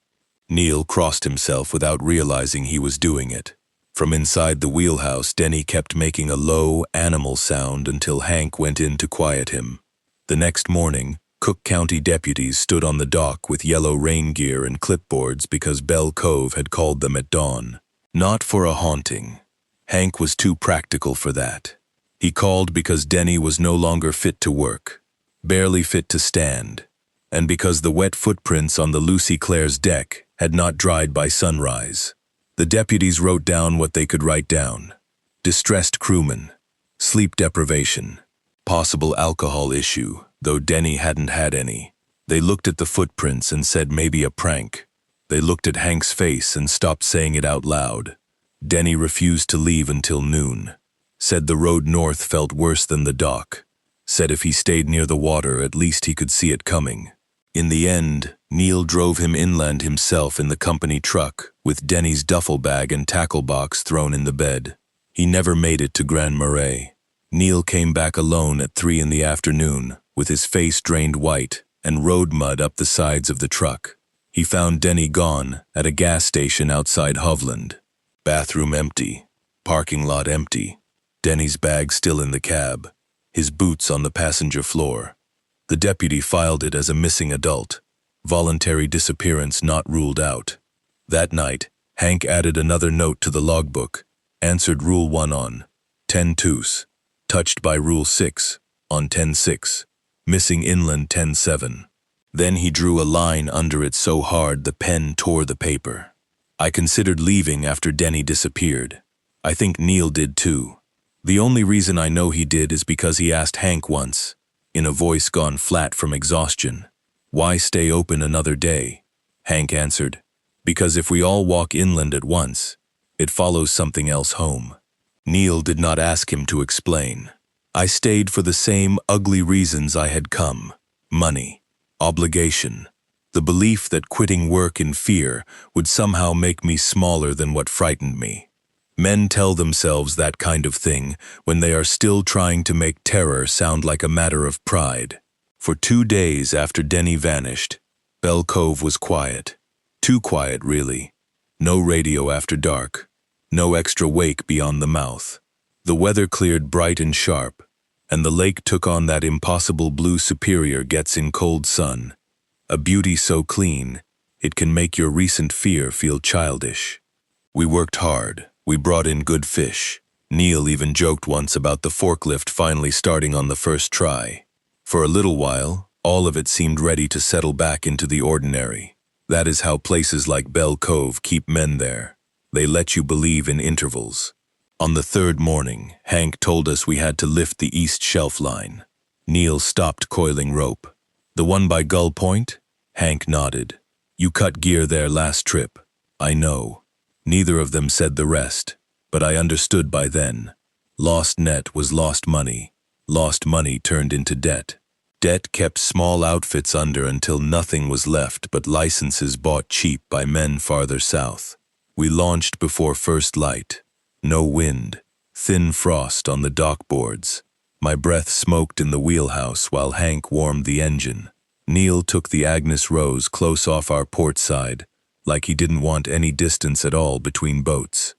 Neil crossed himself without realizing he was doing it. From inside the wheelhouse, Denny kept making a low, animal sound until Hank went in to quiet him. The next morning, Cook County deputies stood on the dock with yellow rain gear and clipboards because Bell Cove had called them at dawn. Not for a haunting. Hank was too practical for that. He called because Denny was no longer fit to work, barely fit to stand, and because the wet footprints on the Lucy Claire's deck had not dried by sunrise. The deputies wrote down what they could write down. Distressed crewman, sleep deprivation, possible alcohol issue, though Denny hadn't had any. They looked at the footprints and said maybe a prank. They looked at Hank's face and stopped saying it out loud. Denny refused to leave until noon. Said the road north felt worse than the dock. Said if he stayed near the water, at least he could see it coming. In the end, Neil drove him inland himself in the company truck, with Denny's duffel bag and tackle box thrown in the bed. He never made it to Grand Marais. Neil came back alone at 3 in the afternoon, with his face drained white and road mud up the sides of the truck. He found Denny gone at a gas station outside Hovland. Bathroom empty, parking lot empty. Denny's bag still in the cab, his boots on the passenger floor. The deputy filed it as a missing adult. Voluntary disappearance not ruled out. That night, Hank added another note to the logbook, answered Rule 1 on 10-2, touched by Rule 6 on 10-6, missing inland 10-7. Then he drew a line under it so hard the pen tore the paper. I considered leaving after Denny disappeared. I think Neil did too. The only reason I know he did is because he asked Hank once, in a voice gone flat from exhaustion, "Why stay open another day?" Hank answered, "Because if we all walk inland at once, it follows something else home." Neil did not ask him to explain. I stayed for the same ugly reasons I had come: money, obligation, the belief that quitting work in fear would somehow make me smaller than what frightened me. Men tell themselves that kind of thing when they are still trying to make terror sound like a matter of pride. For 2 days after Denny vanished, Bell Cove was quiet. Too quiet, really. No radio after dark. No extra wake beyond the mouth. The weather cleared bright and sharp, and the lake took on that impossible blue Superior gets in cold sun. A beauty so clean, it can make your recent fear feel childish. We worked hard. We brought in good fish. Neil even joked once about the forklift finally starting on the first try. For a little while, all of it seemed ready to settle back into the ordinary. That is how places like Bell Cove keep men there. They let you believe in intervals. On the third morning, Hank told us we had to lift the east shelf line. Neil stopped coiling rope. The one by Gull Point? Hank nodded. You cut gear there last trip. I know. Neither of them said the rest, but I understood by then. Lost net was lost money. Lost money turned into debt. Debt kept small outfits under until nothing was left but licenses bought cheap by men farther south. We launched before first light. No wind. Thin frost on the dock boards. My breath smoked in the wheelhouse while Hank warmed the engine. Neil took the Agnes Rose close off our port side, like he didn't want any distance at all between boats.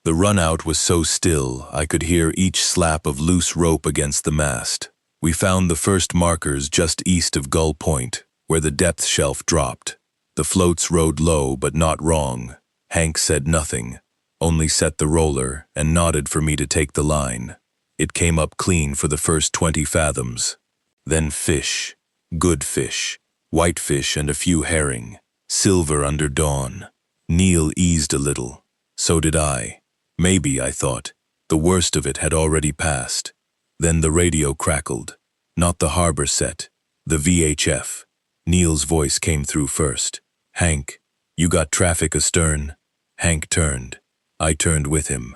The run-out was so still I could hear each slap of loose rope against the mast. We found the first markers just east of Gull Point, where the depth shelf dropped. The floats rode low but not wrong. Hank said nothing, only set the roller and nodded for me to take the line. It came up clean for the first 20 fathoms. Then fish. Good fish. Whitefish and a few herring. Silver under dawn. Neil eased a little. So did I. Maybe, I thought, the worst of it had already passed. Then the radio crackled. Not the harbor set. The VHF. Neil's voice came through first. Hank, you got traffic astern? Hank turned. I turned with him.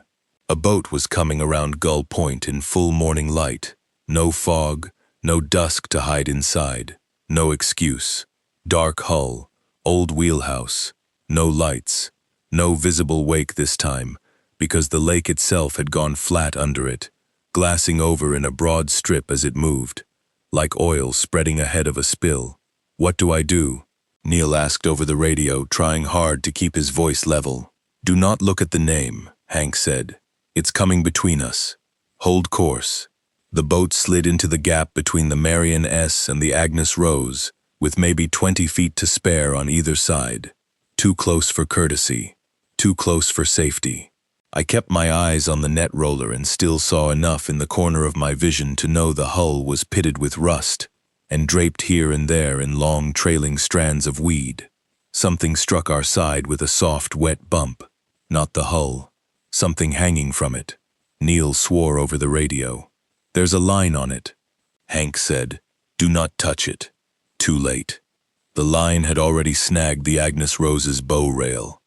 A boat was coming around Gull Point in full morning light. No fog, no dusk to hide inside. No excuse. Dark hull. Old wheelhouse. No lights. No visible wake this time, because the lake itself had gone flat under it, glassing over in a broad strip as it moved, like oil spreading ahead of a spill. What do I do? Neil asked over the radio, trying hard to keep his voice level. Do not look at the name, Hank said. It's coming between us. Hold course. The boat slid into the gap between the Marion S and the Agnes Rose, with maybe 20 feet to spare on either side. Too close for courtesy. Too close for safety. I kept my eyes on the net roller and still saw enough in the corner of my vision to know the hull was pitted with rust and draped here and there in long trailing strands of weed. Something struck our side with a soft, wet bump. Not the hull. Something hanging from it. Neil swore over the radio. There's a line on it. Hank said, do not touch it. Too late. The line had already snagged the Agnes Rose's bow rail.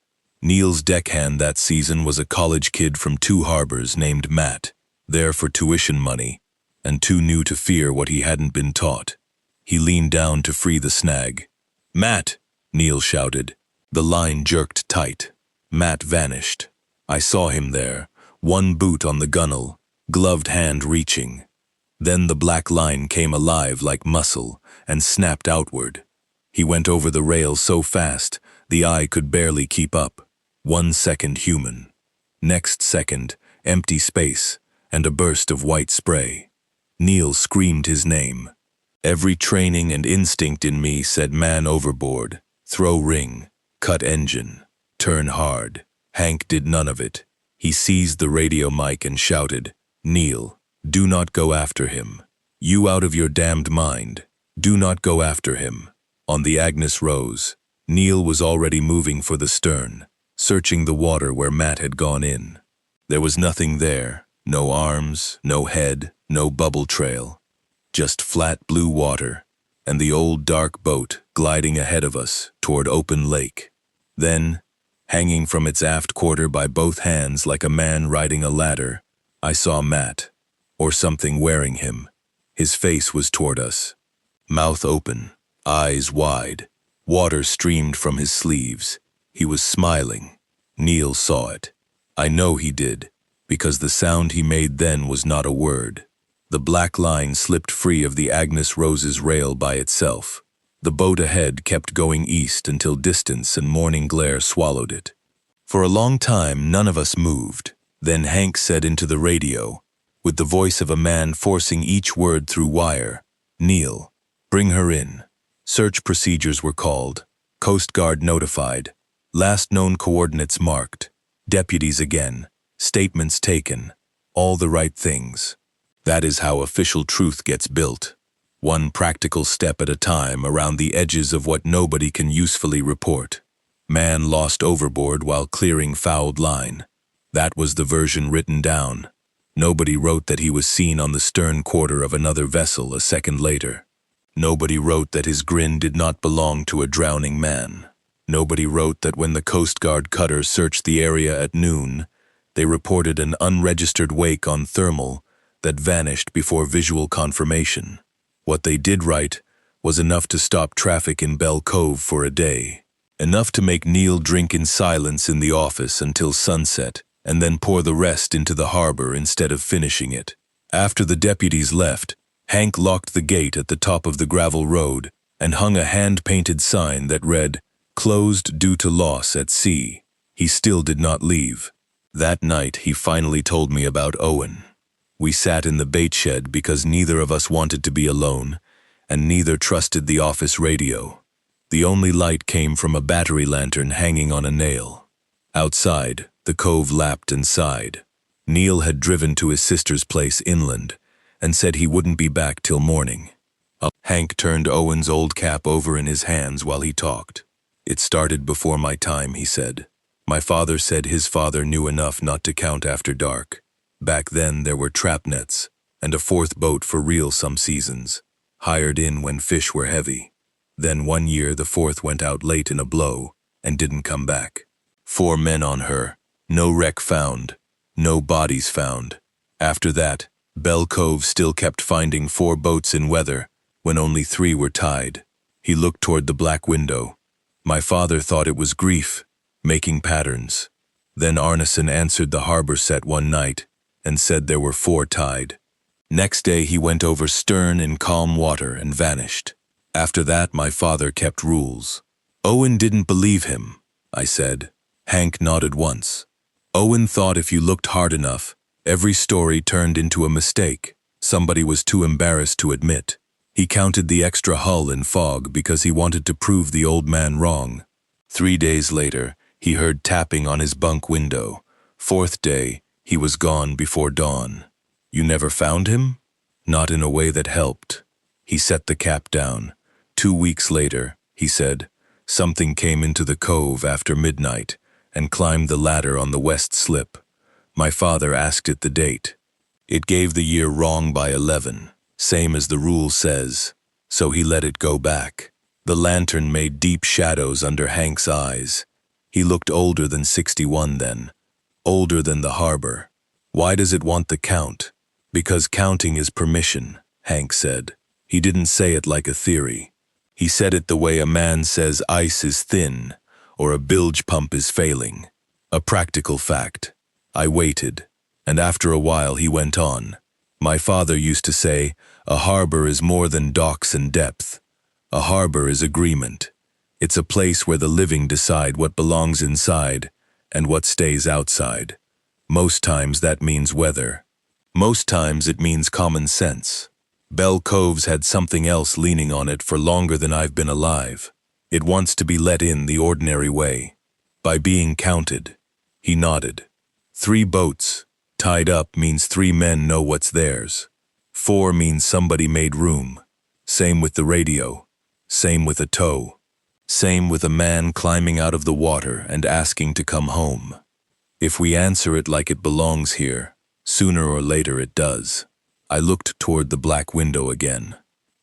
Neil's deckhand that season was a college kid from Two Harbors named Matt, there for tuition money, and too new to fear what he hadn't been taught. He leaned down to free the snag. Matt! Neil shouted. The line jerked tight. Matt vanished. I saw him there, one boot on the gunwale, gloved hand reaching. Then the black line came alive like muscle and snapped outward. He went over the rail so fast, the eye could barely keep up. 1 second human. Next second, empty space and a burst of white spray. Neil screamed his name. Every training and instinct in me said man overboard, throw ring, cut engine, turn hard. Hank did none of it. He seized the radio mic and shouted, Neil, do not go after him. You out of your damned mind. Do not go after him. On the Agnes Rose, Neil was already moving for the stern, searching the water where Matt had gone in. There was nothing there, no arms, no head, no bubble trail. Just flat blue water, and the old dark boat gliding ahead of us toward open lake. Then, hanging from its aft quarter by both hands like a man riding a ladder, I saw Matt, or something wearing him. His face was toward us. Mouth open, eyes wide. Water streamed from his sleeves. He was smiling. Neil saw it. I know he did, because the sound he made then was not a word. The black line slipped free of the Agnes Rose's rail by itself. The boat ahead kept going east until distance and morning glare swallowed it. For a long time, none of us moved. Then Hank said into the radio, with the voice of a man forcing each word through wire, "Neil, bring her in." Search procedures were called. Coast Guard notified. Last known coordinates marked. Deputies again. Statements taken. All the right things. That is how official truth gets built. One practical step at a time around the edges of what nobody can usefully report. Man lost overboard while clearing fouled line. That was the version written down. Nobody wrote that he was seen on the stern quarter of another vessel a second later. Nobody wrote that his grin did not belong to a drowning man. Nobody wrote that when the Coast Guard cutter searched the area at noon, they reported an unregistered wake on thermal that vanished before visual confirmation. What they did write was enough to stop traffic in Bell Cove for a day. Enough to make Neil drink in silence in the office until sunset, and then pour the rest into the harbor instead of finishing it. After the deputies left, Hank locked the gate at the top of the gravel road and hung a hand-painted sign that read, "Closed due to loss at sea." He still did not leave. That night, he finally told me about Owen. We sat in the bait shed because neither of us wanted to be alone, and neither trusted the office radio. The only light came from a battery lantern hanging on a nail. Outside, the cove lapped and sighed. Neil had driven to his sister's place inland and said he wouldn't be back till morning. Hank turned Owen's old cap over in his hands while he talked. "It started before my time," he said. "My father said his father knew enough not to count after dark. Back then there were trap nets, and a fourth boat for real some seasons, hired in when fish were heavy. Then one year the fourth went out late in a blow and didn't come back. 4 men on her, no wreck found, no bodies found. After that, Bell Cove still kept finding 4 boats in weather when only 3 were tied." He looked toward the black window. "My father thought it was grief, making patterns. Then Arneson answered the harbor set one night and said there were 4 tied. Next day he went over stern in calm water and vanished. After that my father kept rules." "Owen didn't believe him," I said. Hank nodded once. "Owen thought if you looked hard enough, every story turned into a mistake somebody was too embarrassed to admit. He counted the extra hull in fog because he wanted to prove the old man wrong. 3 days later, he heard tapping on his bunk window. 4th day, he was gone before dawn. You never found him? Not in a way that helped." He set the cap down. 2 weeks later, he said, something came into the cove after midnight and climbed the ladder on the west slip. My father asked it the date. It gave the year wrong by 11, same as the rule says, so he let it go back. The lantern made deep shadows under Hank's eyes. He looked older than 61 then, older than the harbor. "Why does it want the count?" "Because counting is permission," Hank said. He didn't say it like a theory. He said it the way a man says ice is thin or a bilge pump is failing. A practical fact. I waited, and after a while he went on. "My father used to say, a harbor is more than docks and depth. A harbor is agreement. It's a place where the living decide what belongs inside and what stays outside. Most times that means weather. Most times it means common sense. Bell Cove's had something else leaning on it for longer than I've been alive. It wants to be let in the ordinary way. By being counted." He nodded. 3 boats, tied up means 3 men know what's theirs. 4 means somebody made room. Same with the radio. Same with a tow. Same with a man climbing out of the water and asking to come home. If we answer it like it belongs here, sooner or later it does. I looked toward the black window again.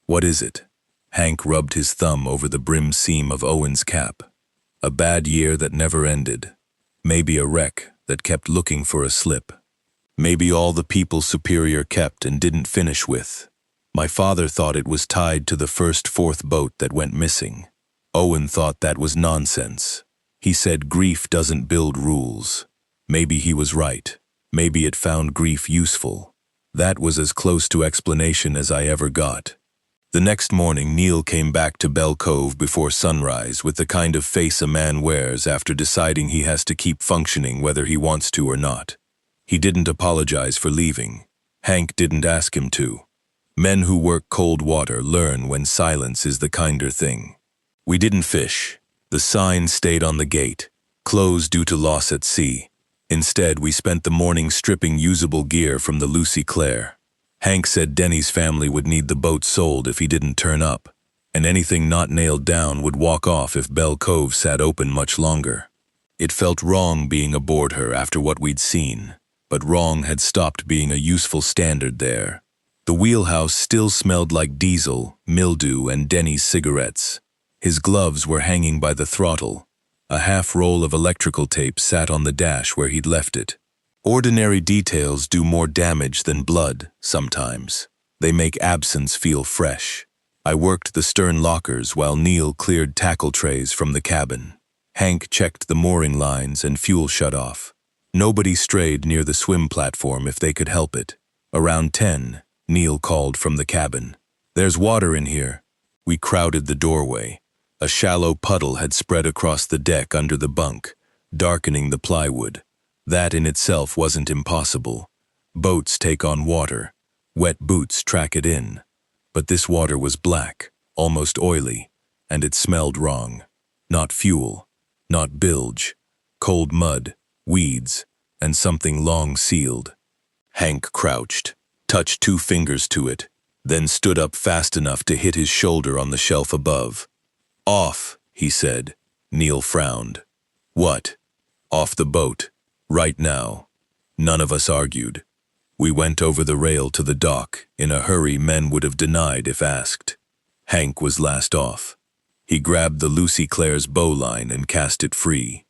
"What is it?" Hank rubbed his thumb over the brim seam of Owen's cap. "A bad year that never ended. Maybe a wreck that kept looking for a slip. Maybe all the people Superior kept and didn't finish with. My father thought it was tied to the first 4th boat that went missing. Owen thought that was nonsense. He said grief doesn't build rules. Maybe he was right. Maybe it found grief useful. That was as close to explanation as I ever got. The next morning, Neil came back to Bell Cove before sunrise with the kind of face a man wears after deciding he has to keep functioning whether he wants to or not. He didn't apologize for leaving. Hank didn't ask him to. Men who work cold water learn when silence is the kinder thing. We didn't fish. The sign stayed on the gate, closed due to loss at sea. Instead, we spent the morning stripping usable gear from the Lucy Claire. Hank said Denny's family would need the boat sold if he didn't turn up, and anything not nailed down would walk off if Bell Cove sat open much longer. It felt wrong being aboard her after what we'd seen, but wrong had stopped being a useful standard there. The wheelhouse still smelled like diesel, mildew, and Denny's cigarettes. His gloves were hanging by the throttle. A half roll of electrical tape sat on the dash where he'd left it. Ordinary details do more damage than blood, sometimes. They make absence feel fresh. I worked the stern lockers while Neil cleared tackle trays from the cabin. Hank checked the mooring lines and fuel shut off. Nobody strayed near the swim platform if they could help it. Around 10, Neil called from the cabin. "There's water in here." We crowded the doorway. A shallow puddle had spread across the deck under the bunk, darkening the plywood. That in itself wasn't impossible. Boats take on water. Wet boots track it in. But this water was black, almost oily, and it smelled wrong. Not fuel, not bilge, cold mud, weeds, and something long sealed. Hank crouched, touched 2 fingers to it, then stood up fast enough to hit his shoulder on the shelf above. "Off," he said. Neil frowned. "What?" "Off the boat. Right now." None of us argued. We went over the rail to the dock, in a hurry men would have denied if asked. Hank was last off. He grabbed the Lucy Claire's bowline and cast it free.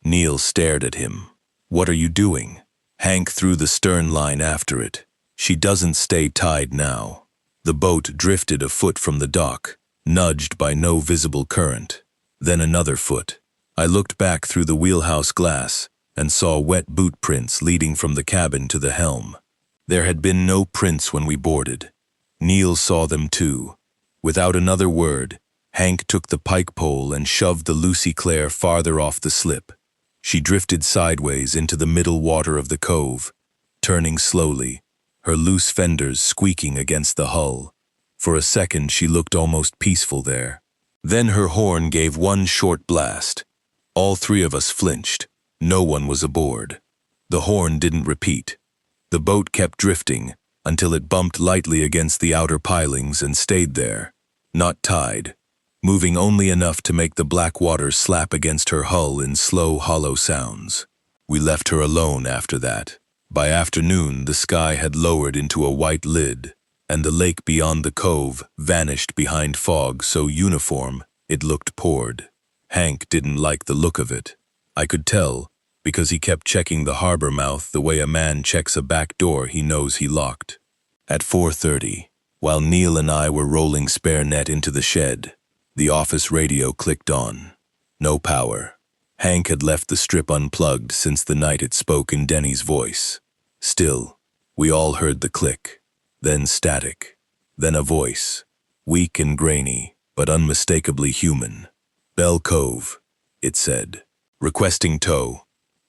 Neil stared at him. "What are you doing?" Hank threw the stern line after it. "She doesn't stay tied now." The boat drifted a foot from the dock, nudged by no visible current. Then another foot. I looked back through the wheelhouse glass and saw wet boot prints leading from the cabin to the helm. There had been no prints when we boarded. Neil saw them too. Without another word, Hank took the pike pole and shoved the Lucy Claire farther off the slip. She drifted sideways into the middle water of the cove, turning slowly, her loose fenders squeaking against the hull. For a second she looked almost peaceful there. Then her horn gave one short blast. All 3 of us flinched. No one was aboard. The horn didn't repeat. The boat kept drifting until it bumped lightly against the outer pilings and stayed there, not tied, moving only enough to make the black water slap against her hull in slow, hollow sounds. We left her alone after that. By afternoon, the sky had lowered into a white lid, and the lake beyond the cove vanished behind fog so uniform it looked poured. Hank didn't like the look of it. I could tell, because he kept checking the harbor mouth the way a man checks a back door he knows he locked. At 4:30, while Neil and I were rolling spare net into the shed, the office radio clicked on. No power. Hank had left the strip unplugged since the night it spoke in Denny's voice. Still, we all heard the click, then static, then a voice, weak and grainy, but unmistakably human. "Bell Cove," it said. "Requesting tow."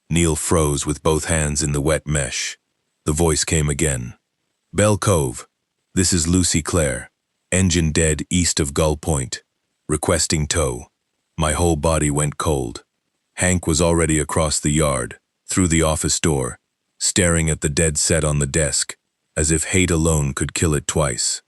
Neil froze with both hands in the wet mesh. The voice came again. "Bell Cove, this is Lucy Claire. Engine dead east of Gull Point. Requesting tow." My whole body went cold. Hank was already across the yard, through the office door, staring at the dead set on the desk, as if hate alone could kill it twice.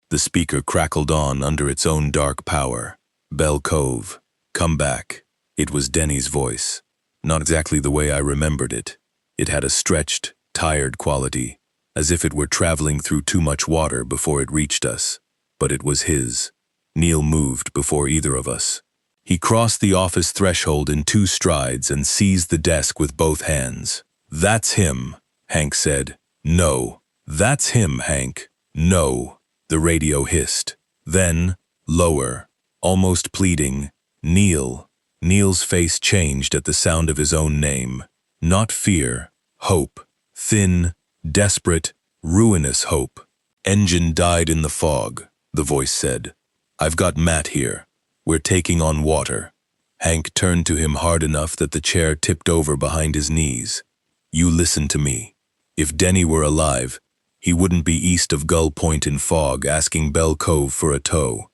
The speaker crackled on under its own dark power. "Bell Cove, come back." It was Denny's voice. Not exactly the way I remembered it. It had a stretched, tired quality, as if it were traveling through too much water before it reached us. But it was his. Neil moved before either of us. He crossed the office threshold in 2 strides and seized the desk with both hands. "That's him," Hank said. "No. That's him, Hank. No." The radio hissed. Then, lower, almost pleading, "Neil." Neil's face changed at the sound of his own name. Not fear, hope. Thin, desperate, Ruinous hope. Engine died in the fog, the voice said. I've got Matt here. We're taking on water. Hank turned to him hard enough that the chair tipped over behind his knees. You listen to me. If Denny were alive, he wouldn't be east of Gull Point in fog asking Bell Cove for a tow.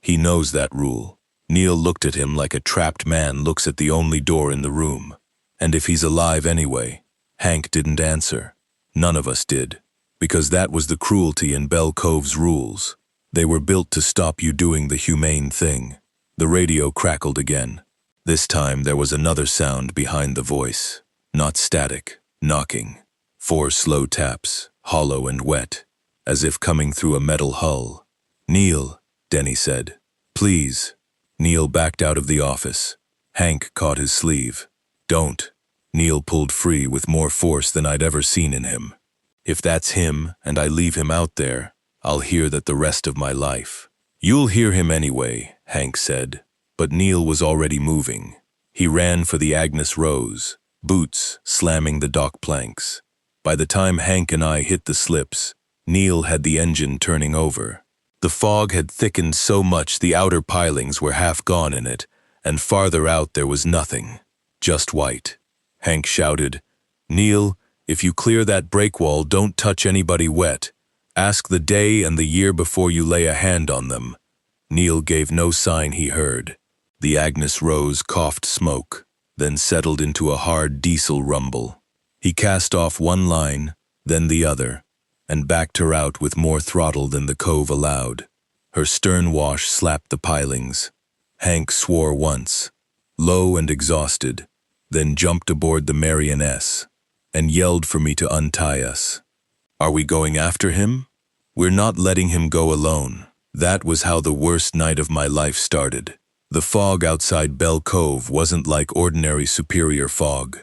He knows that rule. Neil looked at him like a trapped man looks at the only door in the room. And if he's alive anyway? Hank didn't answer. None of us did. Because that was the cruelty in Bell Cove's rules. They were built to stop you doing the humane thing. The radio crackled again. This time there was another sound behind the voice. Not static, knocking. 4 slow taps, hollow and wet, as if coming through a metal hull. Neil, Denny said. Please. Neil backed out of the office. Hank caught his sleeve. Don't. Neil pulled free with more force than I'd ever seen in him. If that's him, and I leave him out there, I'll hear that the rest of my life. You'll hear him anyway, Hank said. But Neil was already moving. He ran for the Agnes Rose, boots slamming the dock planks. By the time Hank and I hit the slips, Neil had the engine turning over. The fog had thickened so much the outer pilings were half gone in it, and farther out there was nothing, just white. Hank shouted, Neil, if you clear that break wall, don't touch anybody wet. Ask the day and the year before you lay a hand on them. Neil gave no sign he heard. The Agnes Rose coughed smoke, then settled into a hard diesel rumble. He cast off one line, then the other, and backed her out with more throttle than the cove allowed. Her stern wash slapped the pilings. Hank swore once, low and exhausted, then jumped aboard the Marioness and yelled for me to untie us. Are we going after him? We're not letting him go alone. That was how the worst night of my life started. The fog outside Bell Cove wasn't like ordinary Superior fog.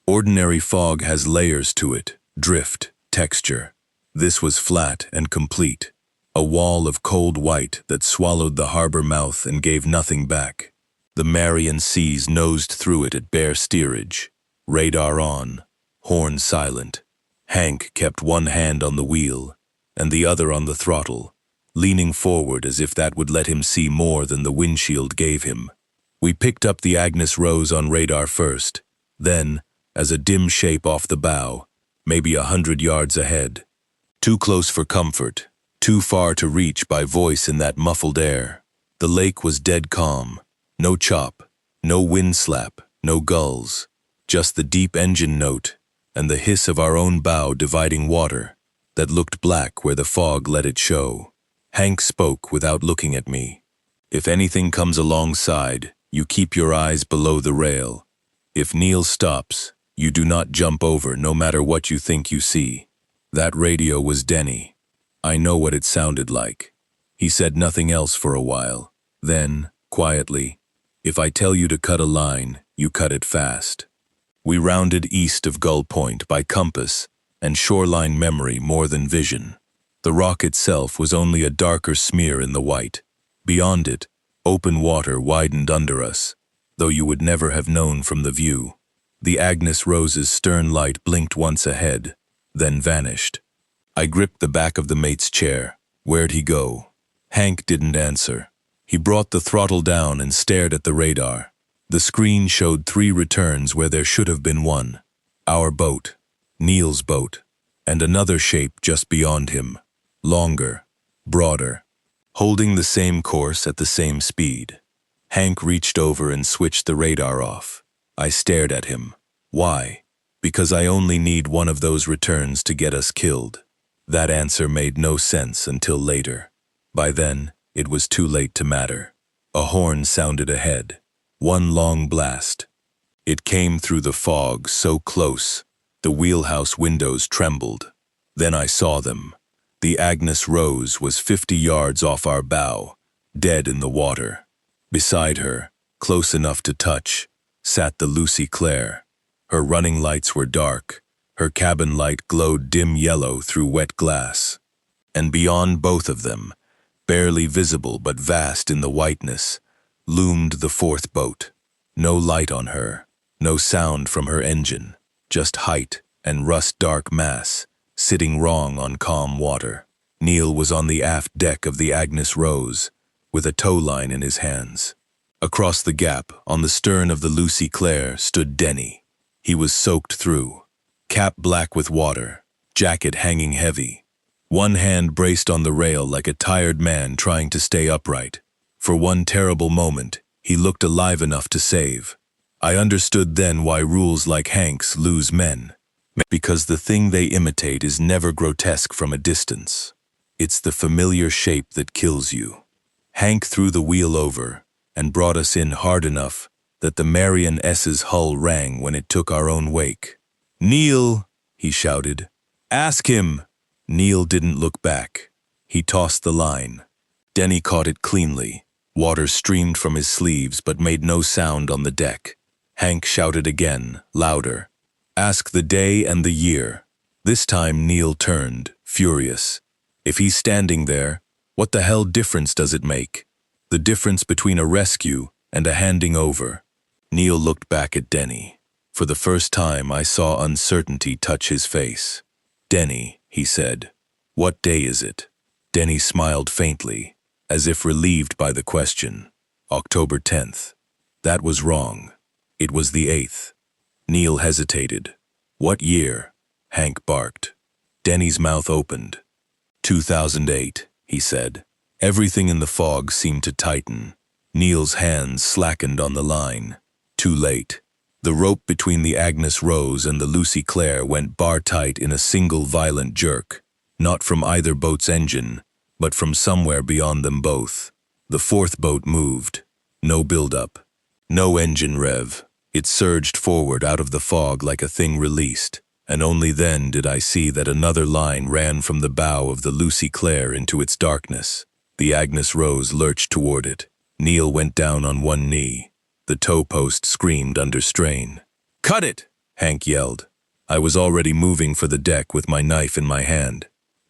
Ordinary fog has layers to it, drift, texture. This was flat and complete, a wall of cold white that swallowed the harbor mouth and gave nothing back. The Marion seas nosed through it at bare steerage, radar on, horn silent. Hank kept one hand on the wheel and the other on the throttle, leaning forward as if that would let him see more than the windshield gave him. We picked up the Agnes Rose on radar first, then, as a dim shape off the bow, maybe 100 yards ahead. Too close for comfort, too far to reach by voice in that muffled air. The lake was dead calm, no chop, no wind slap, no gulls, just the deep engine note and the hiss of our own bow dividing water that looked black where the fog let it show. Hank spoke without looking at me. If anything comes alongside, you keep your eyes below the rail. If Neil stops, you do not jump over no matter what you think you see. That radio was Denny. I know what it sounded like. He said nothing else for a while. Then, quietly, if I tell you to cut a line, you cut it fast. We rounded east of Gull Point by compass and shoreline memory more than vision. The rock itself was only a darker smear in the white. Beyond it, open water widened under us, though you would never have known from the view. The Agnes Rose's stern light blinked once ahead, then vanished. I gripped the back of the mate's chair. Where'd he go? Hank didn't answer. He brought the throttle down and stared at the radar. The screen showed 3 returns where there should have been 1. Our boat, Neil's boat, and another shape just beyond him. Longer, broader, holding the same course at the same speed. Hank reached over and switched the radar off. I stared at him. Why? Because I only need one of those returns to get us killed. That answer made no sense until later. By then, it was too late to matter. A horn sounded ahead. One long blast. It came through the fog so close, the wheelhouse windows trembled. Then I saw them. The Agnes Rose was 50 yards off our bow, dead in the water. Beside her, close enough to touch, sat the Lucy Claire. Her running lights were dark. Her cabin light glowed dim yellow through wet glass. And beyond both of them, barely visible but vast in the whiteness, loomed the 4th boat. No light on her, no sound from her engine, just height and rust-dark mass, sitting wrong on calm water. Neil was on the aft deck of the Agnes Rose, with a tow line in his hands. Across the gap, on the stern of the Lucy Clare, stood Denny. He was soaked through, cap black with water, jacket hanging heavy. One hand braced on the rail like a tired man trying to stay upright. For one terrible moment, he looked alive enough to save. I understood then why rules like Hank's lose men. Because the thing they imitate is never grotesque from a distance. It's the familiar shape that kills you. Hank threw the wheel over and brought us in hard enough that the Marion S's hull rang when it took our own wake. "Neil," he shouted. "Ask him." Neil didn't look back. He tossed the line. Denny caught it cleanly. Water streamed from his sleeves but made no sound on the deck. Hank shouted again, louder. "Ask the day and the year." This time Neil turned, furious. If he's standing there, what the hell difference does it make? The difference between a rescue and a handing over. Neil looked back at Denny. For the first time I saw uncertainty touch his face. "Denny," he said, "what day is it?" Denny smiled faintly, as if relieved by the question. "October 10th. That was wrong. It was the 8th. Neil hesitated. "What year?" Hank barked. Denny's mouth opened. 2008, he said. Everything in the fog seemed to tighten. Neil's hands slackened on the line. Too late. The rope between the Agnes Rose and the Lucy Clare went bar-tight in a single violent jerk, not from either boat's engine, but from somewhere beyond them both. The fourth boat moved. No build-up. No engine rev. It surged forward out of the fog like a thing released, and only then did I see that another line ran from the bow of the Lucy Clare into its darkness. The Agnes Rose lurched toward it. Neil went down on one knee. The tow post screamed under strain. "Cut it!" Hank yelled. I was already moving for the deck with my knife in my hand.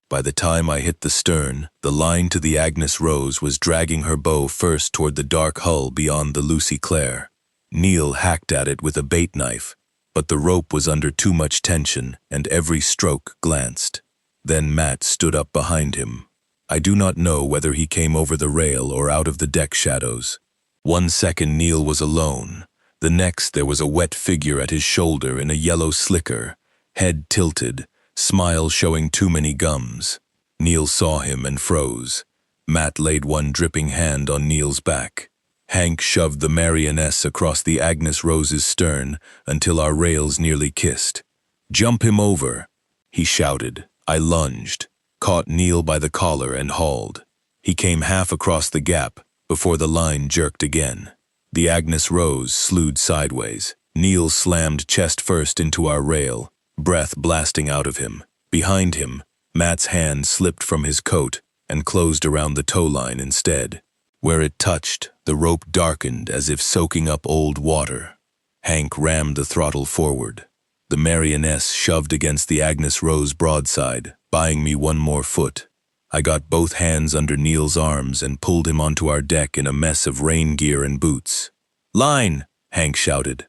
By the time I hit the stern, the line to the Agnes Rose was dragging her bow first toward the dark hull beyond the Lucy Clare. Neil hacked at it with a bait knife, but the rope was under too much tension and every stroke glanced. Then Matt stood up behind him. I do not know whether he came over the rail or out of the deck shadows. 1 second Neil was alone. The next there was a wet figure at his shoulder in a yellow slicker, head tilted, smile showing too many gums. Neil saw him and froze. Matt laid one dripping hand on Neil's back. Hank shoved the Marion S across the Agnes Rose's stern until our rails nearly kissed. "Jump him over," he shouted. I lunged, caught Neil by the collar and hauled. He came half across the gap before the line jerked again. The Agnes Rose slewed sideways. Neil slammed chest first into our rail, breath blasting out of him. Behind him, Matt's hand slipped from his coat and closed around the tow line instead. Where it touched, the rope darkened as if soaking up old water. Hank rammed the throttle forward. The Marion S shoved against the Agnes Rose broadside, buying me one more foot. I got both hands under Neil's arms and pulled him onto our deck in a mess of rain gear and boots. "Line!" Hank shouted.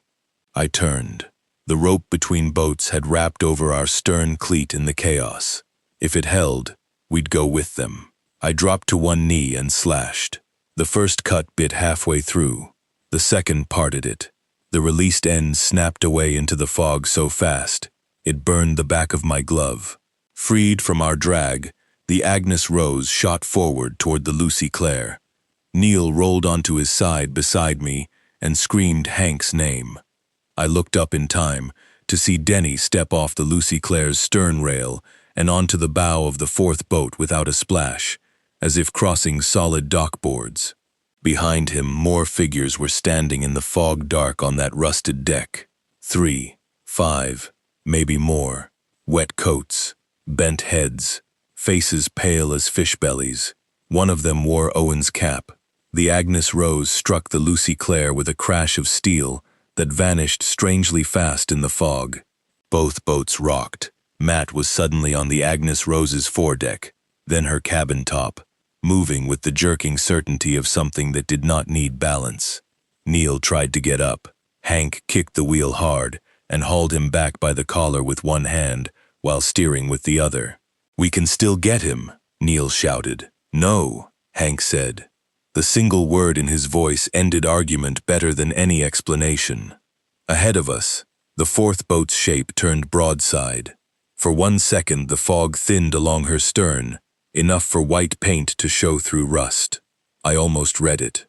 I turned. The rope between boats had wrapped over our stern cleat in the chaos. If it held, we'd go with them. I dropped to one knee and slashed. The first cut bit halfway through. The second parted it. The released end snapped away into the fog so fast, it burned the back of my glove. Freed from our drag, the Agnes Rose shot forward toward the Lucy Clare. Neil rolled onto his side beside me and screamed Hank's name. I looked up in time to see Denny step off the Lucy Clare's stern rail and onto the bow of the fourth boat without a splash, as if crossing solid dock boards. Behind him, more figures were standing in the fog dark on that rusted deck. 3, 5, maybe more. Wet coats, bent heads, faces pale as fish bellies. One of them wore Owen's cap. The Agnes Rose struck the Lucy Clare with a crash of steel that vanished strangely fast in the fog. Both boats rocked. Matt was suddenly on the Agnes Rose's foredeck, then her cabin top, moving with the jerking certainty of something that did not need balance. Neil tried to get up. Hank kicked the wheel hard and hauled him back by the collar with one hand, while steering with the other. "We can still get him," Neil shouted. "No," Hank said. The single word in his voice ended argument better than any explanation. Ahead of us, the fourth boat's shape turned broadside. For 1 second the fog thinned along her stern, enough for white paint to show through rust. I almost read it.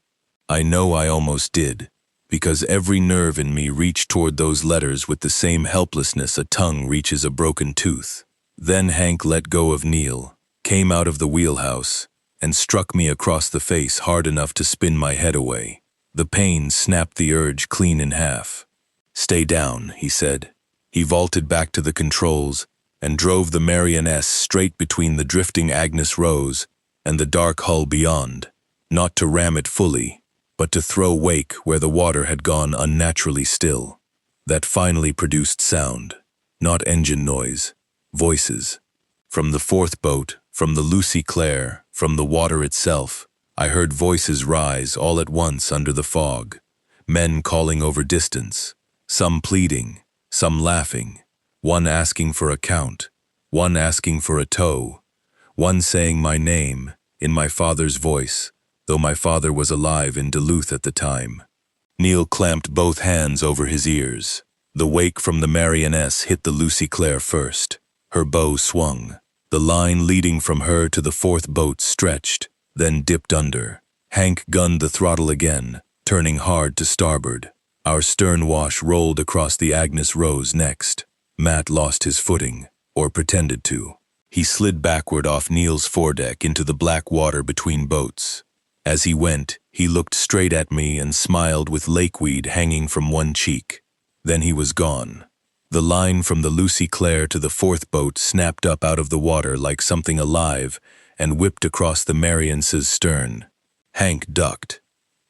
I know I almost did, because every nerve in me reached toward those letters with the same helplessness a tongue reaches a broken tooth. Then Hank let go of Neil, came out of the wheelhouse, and struck me across the face hard enough to spin my head away. The pain snapped the urge clean in half. "Stay down," he said. He vaulted back to the controls and drove the Marioness straight between the drifting Agnes Rose and the dark hull beyond, not to ram it fully, but to throw wake where the water had gone unnaturally still. That finally produced sound, not engine noise, voices. From the fourth boat, from the Lucy Clare, from the water itself, I heard voices rise all at once under the fog, men calling over distance, some pleading, some laughing, one asking for a count, one asking for a tow, one saying my name, in my father's voice, though my father was alive in Duluth at the time. Neil clamped both hands over his ears. The wake from the Marioness hit the Lucy Clare first. Her bow swung. The line leading from her to the fourth boat stretched, then dipped under. Hank gunned the throttle again, turning hard to starboard. Our stern wash rolled across the Agnes Rose next. Matt lost his footing, or pretended to. He slid backward off Neil's foredeck into the black water between boats. As he went, he looked straight at me and smiled with lakeweed hanging from one cheek. Then he was gone. The line from the Lucy Clare to the fourth boat snapped up out of the water like something alive and whipped across the Marioness's stern. Hank ducked.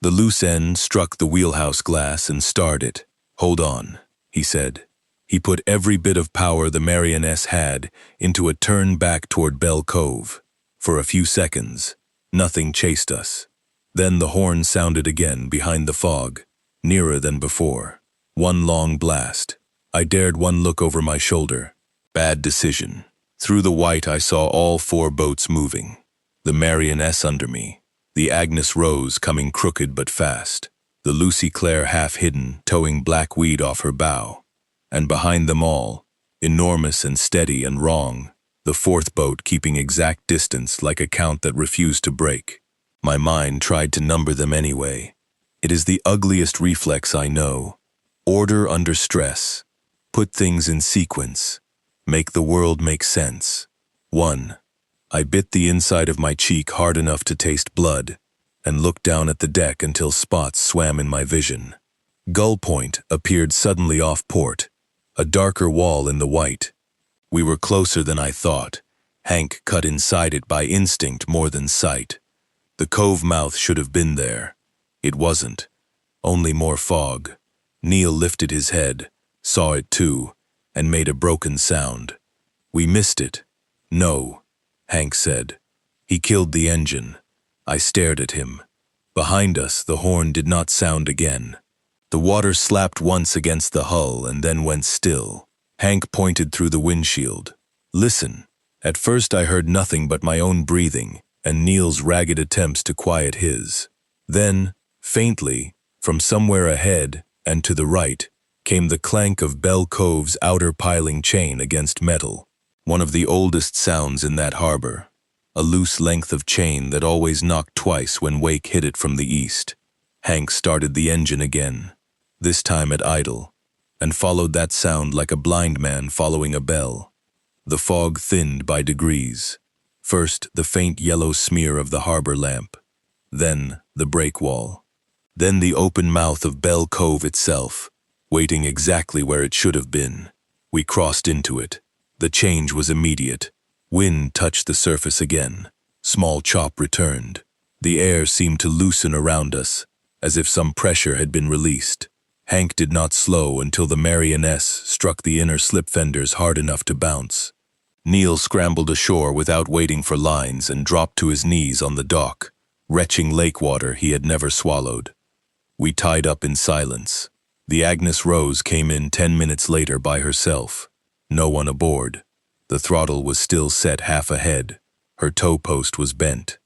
The loose end struck the wheelhouse glass and starred it. "Hold on," he said. He put every bit of power the Marioness had into a turn back toward Bell Cove. For a few seconds, nothing chased us. Then the horn sounded again behind the fog, nearer than before. One long blast. I dared one look over my shoulder. Bad decision. Through the white I saw all 4 boats moving. The Marioness under me. The Agnes Rose coming crooked but fast. The Lucy Clare half hidden, towing black weed off her bow. And behind them all, enormous and steady and wrong, the fourth boat keeping exact distance like a count that refused to break. My mind tried to number them anyway. It is the ugliest reflex I know. Order under stress. Put things in sequence. Make the world make sense. 1. I bit the inside of my cheek hard enough to taste blood, and looked down at the deck until spots swam in my vision. Gull Point appeared suddenly off port, a darker wall in the white. We were closer than I thought. Hank cut inside it by instinct more than sight. The cove mouth should have been there. It wasn't. Only more fog. Neil lifted his head, saw it too, and made a broken sound. "We missed it." "No," Hank said. "He killed the engine." I stared at him. Behind us, the horn did not sound again. The water slapped once against the hull and then went still. Hank pointed through the windshield. "Listen." At first I heard nothing but my own breathing and Neil's ragged attempts to quiet his. Then, faintly, from somewhere ahead and to the right, came the clank of Bell Cove's outer piling chain against metal, one of the oldest sounds in that harbor, a loose length of chain that always knocked twice when wake hit it from the east. Hank started the engine again, this time at idle, and followed that sound like a blind man following a bell. The fog thinned by degrees. First, the faint yellow smear of the harbor lamp, then the breakwall, then the open mouth of Bell Cove itself, waiting exactly where it should have been. We crossed into it. The change was immediate. Wind touched the surface again. Small chop returned. The air seemed to loosen around us, as if some pressure had been released. Hank did not slow until the Marioness struck the inner slip fenders hard enough to bounce. Neil scrambled ashore without waiting for lines and dropped to his knees on the dock, retching lake water he had never swallowed. We tied up in silence. The Agnes Rose came in 10 minutes later by herself. No one aboard. The throttle was still set half ahead. Her tow post was bent.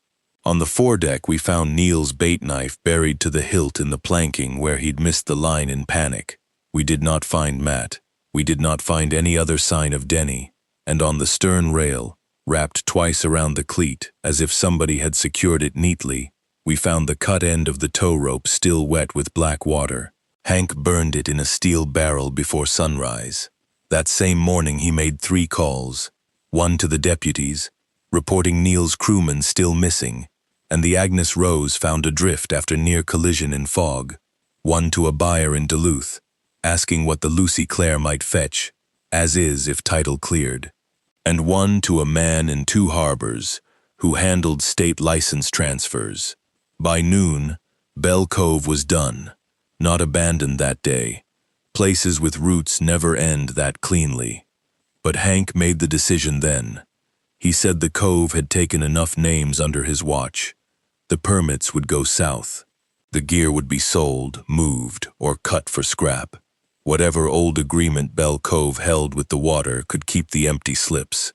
On the foredeck, we found Neil's bait knife buried to the hilt in the planking where he'd missed the line in panic. We did not find Matt. We did not find any other sign of Denny. And on the stern rail, wrapped twice around the cleat, as if somebody had secured it neatly, we found the cut end of the tow rope still wet with black water. Hank burned it in a steel barrel before sunrise. That same morning he made 3 calls, one to the deputies, reporting Neil's crewman still missing, and the Agnes Rose found adrift after near collision in fog, one to a buyer in Duluth, asking what the Lucy Claire might fetch, as is if title cleared, and one to a man in 2 harbors who handled state license transfers. By noon, Belle Cove was done, not abandoned that day. Places with roots never end that cleanly. But Hank made the decision then. He said the cove had taken enough names under his watch. The permits would go south. The gear would be sold, moved, or cut for scrap. Whatever old agreement Belle Cove held with the water could keep the empty slips.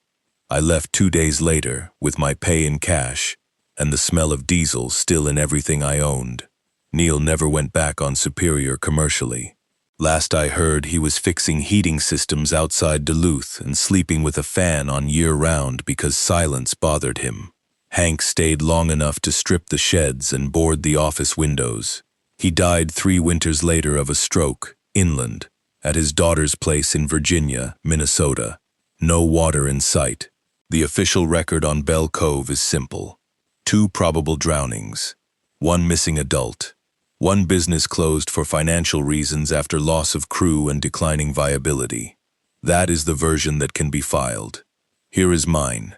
I left 2 days later, with my pay in cash, and the smell of diesel still in everything I owned. Neil never went back on Superior commercially. Last I heard, he was fixing heating systems outside Duluth and sleeping with a fan on year-round because silence bothered him. Hank stayed long enough to strip the sheds and board the office windows. He died 3 winters later of a stroke, inland, at his daughter's place in Virginia, Minnesota. No water in sight. The official record on Belle Cove is simple. 2 probable drownings. 1 missing adult. 1 business closed for financial reasons after loss of crew and declining viability. That is the version that can be filed. Here is mine.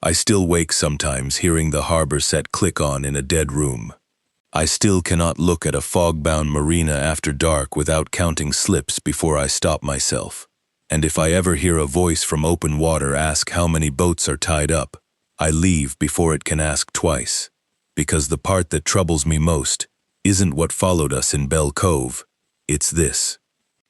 I still wake sometimes hearing the harbor set click on in a dead room. I still cannot look at a fog-bound marina after dark without counting slips before I stop myself. And if I ever hear a voice from open water ask how many boats are tied up, I leave before it can ask twice. Because the part that troubles me most isn't what followed us in Belle Cove, it's this.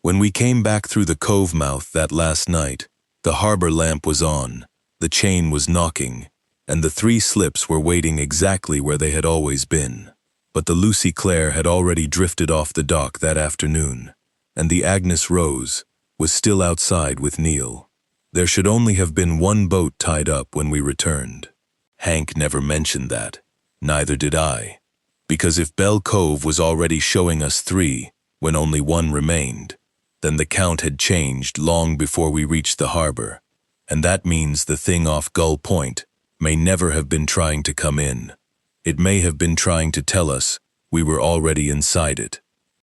When we came back through the cove mouth that last night, the harbor lamp was on. The chain was knocking, and the 3 slips were waiting exactly where they had always been. But the Lucy Claire had already drifted off the dock that afternoon, and the Agnes Rose was still outside with Neil. There should only have been 1 boat tied up when we returned. Hank never mentioned that. Neither did I. Because if Belle Cove was already showing us 3, when only 1 remained, then the count had changed long before we reached the harbor. And that means the thing off Gull Point may never have been trying to come in. It may have been trying to tell us we were already inside it.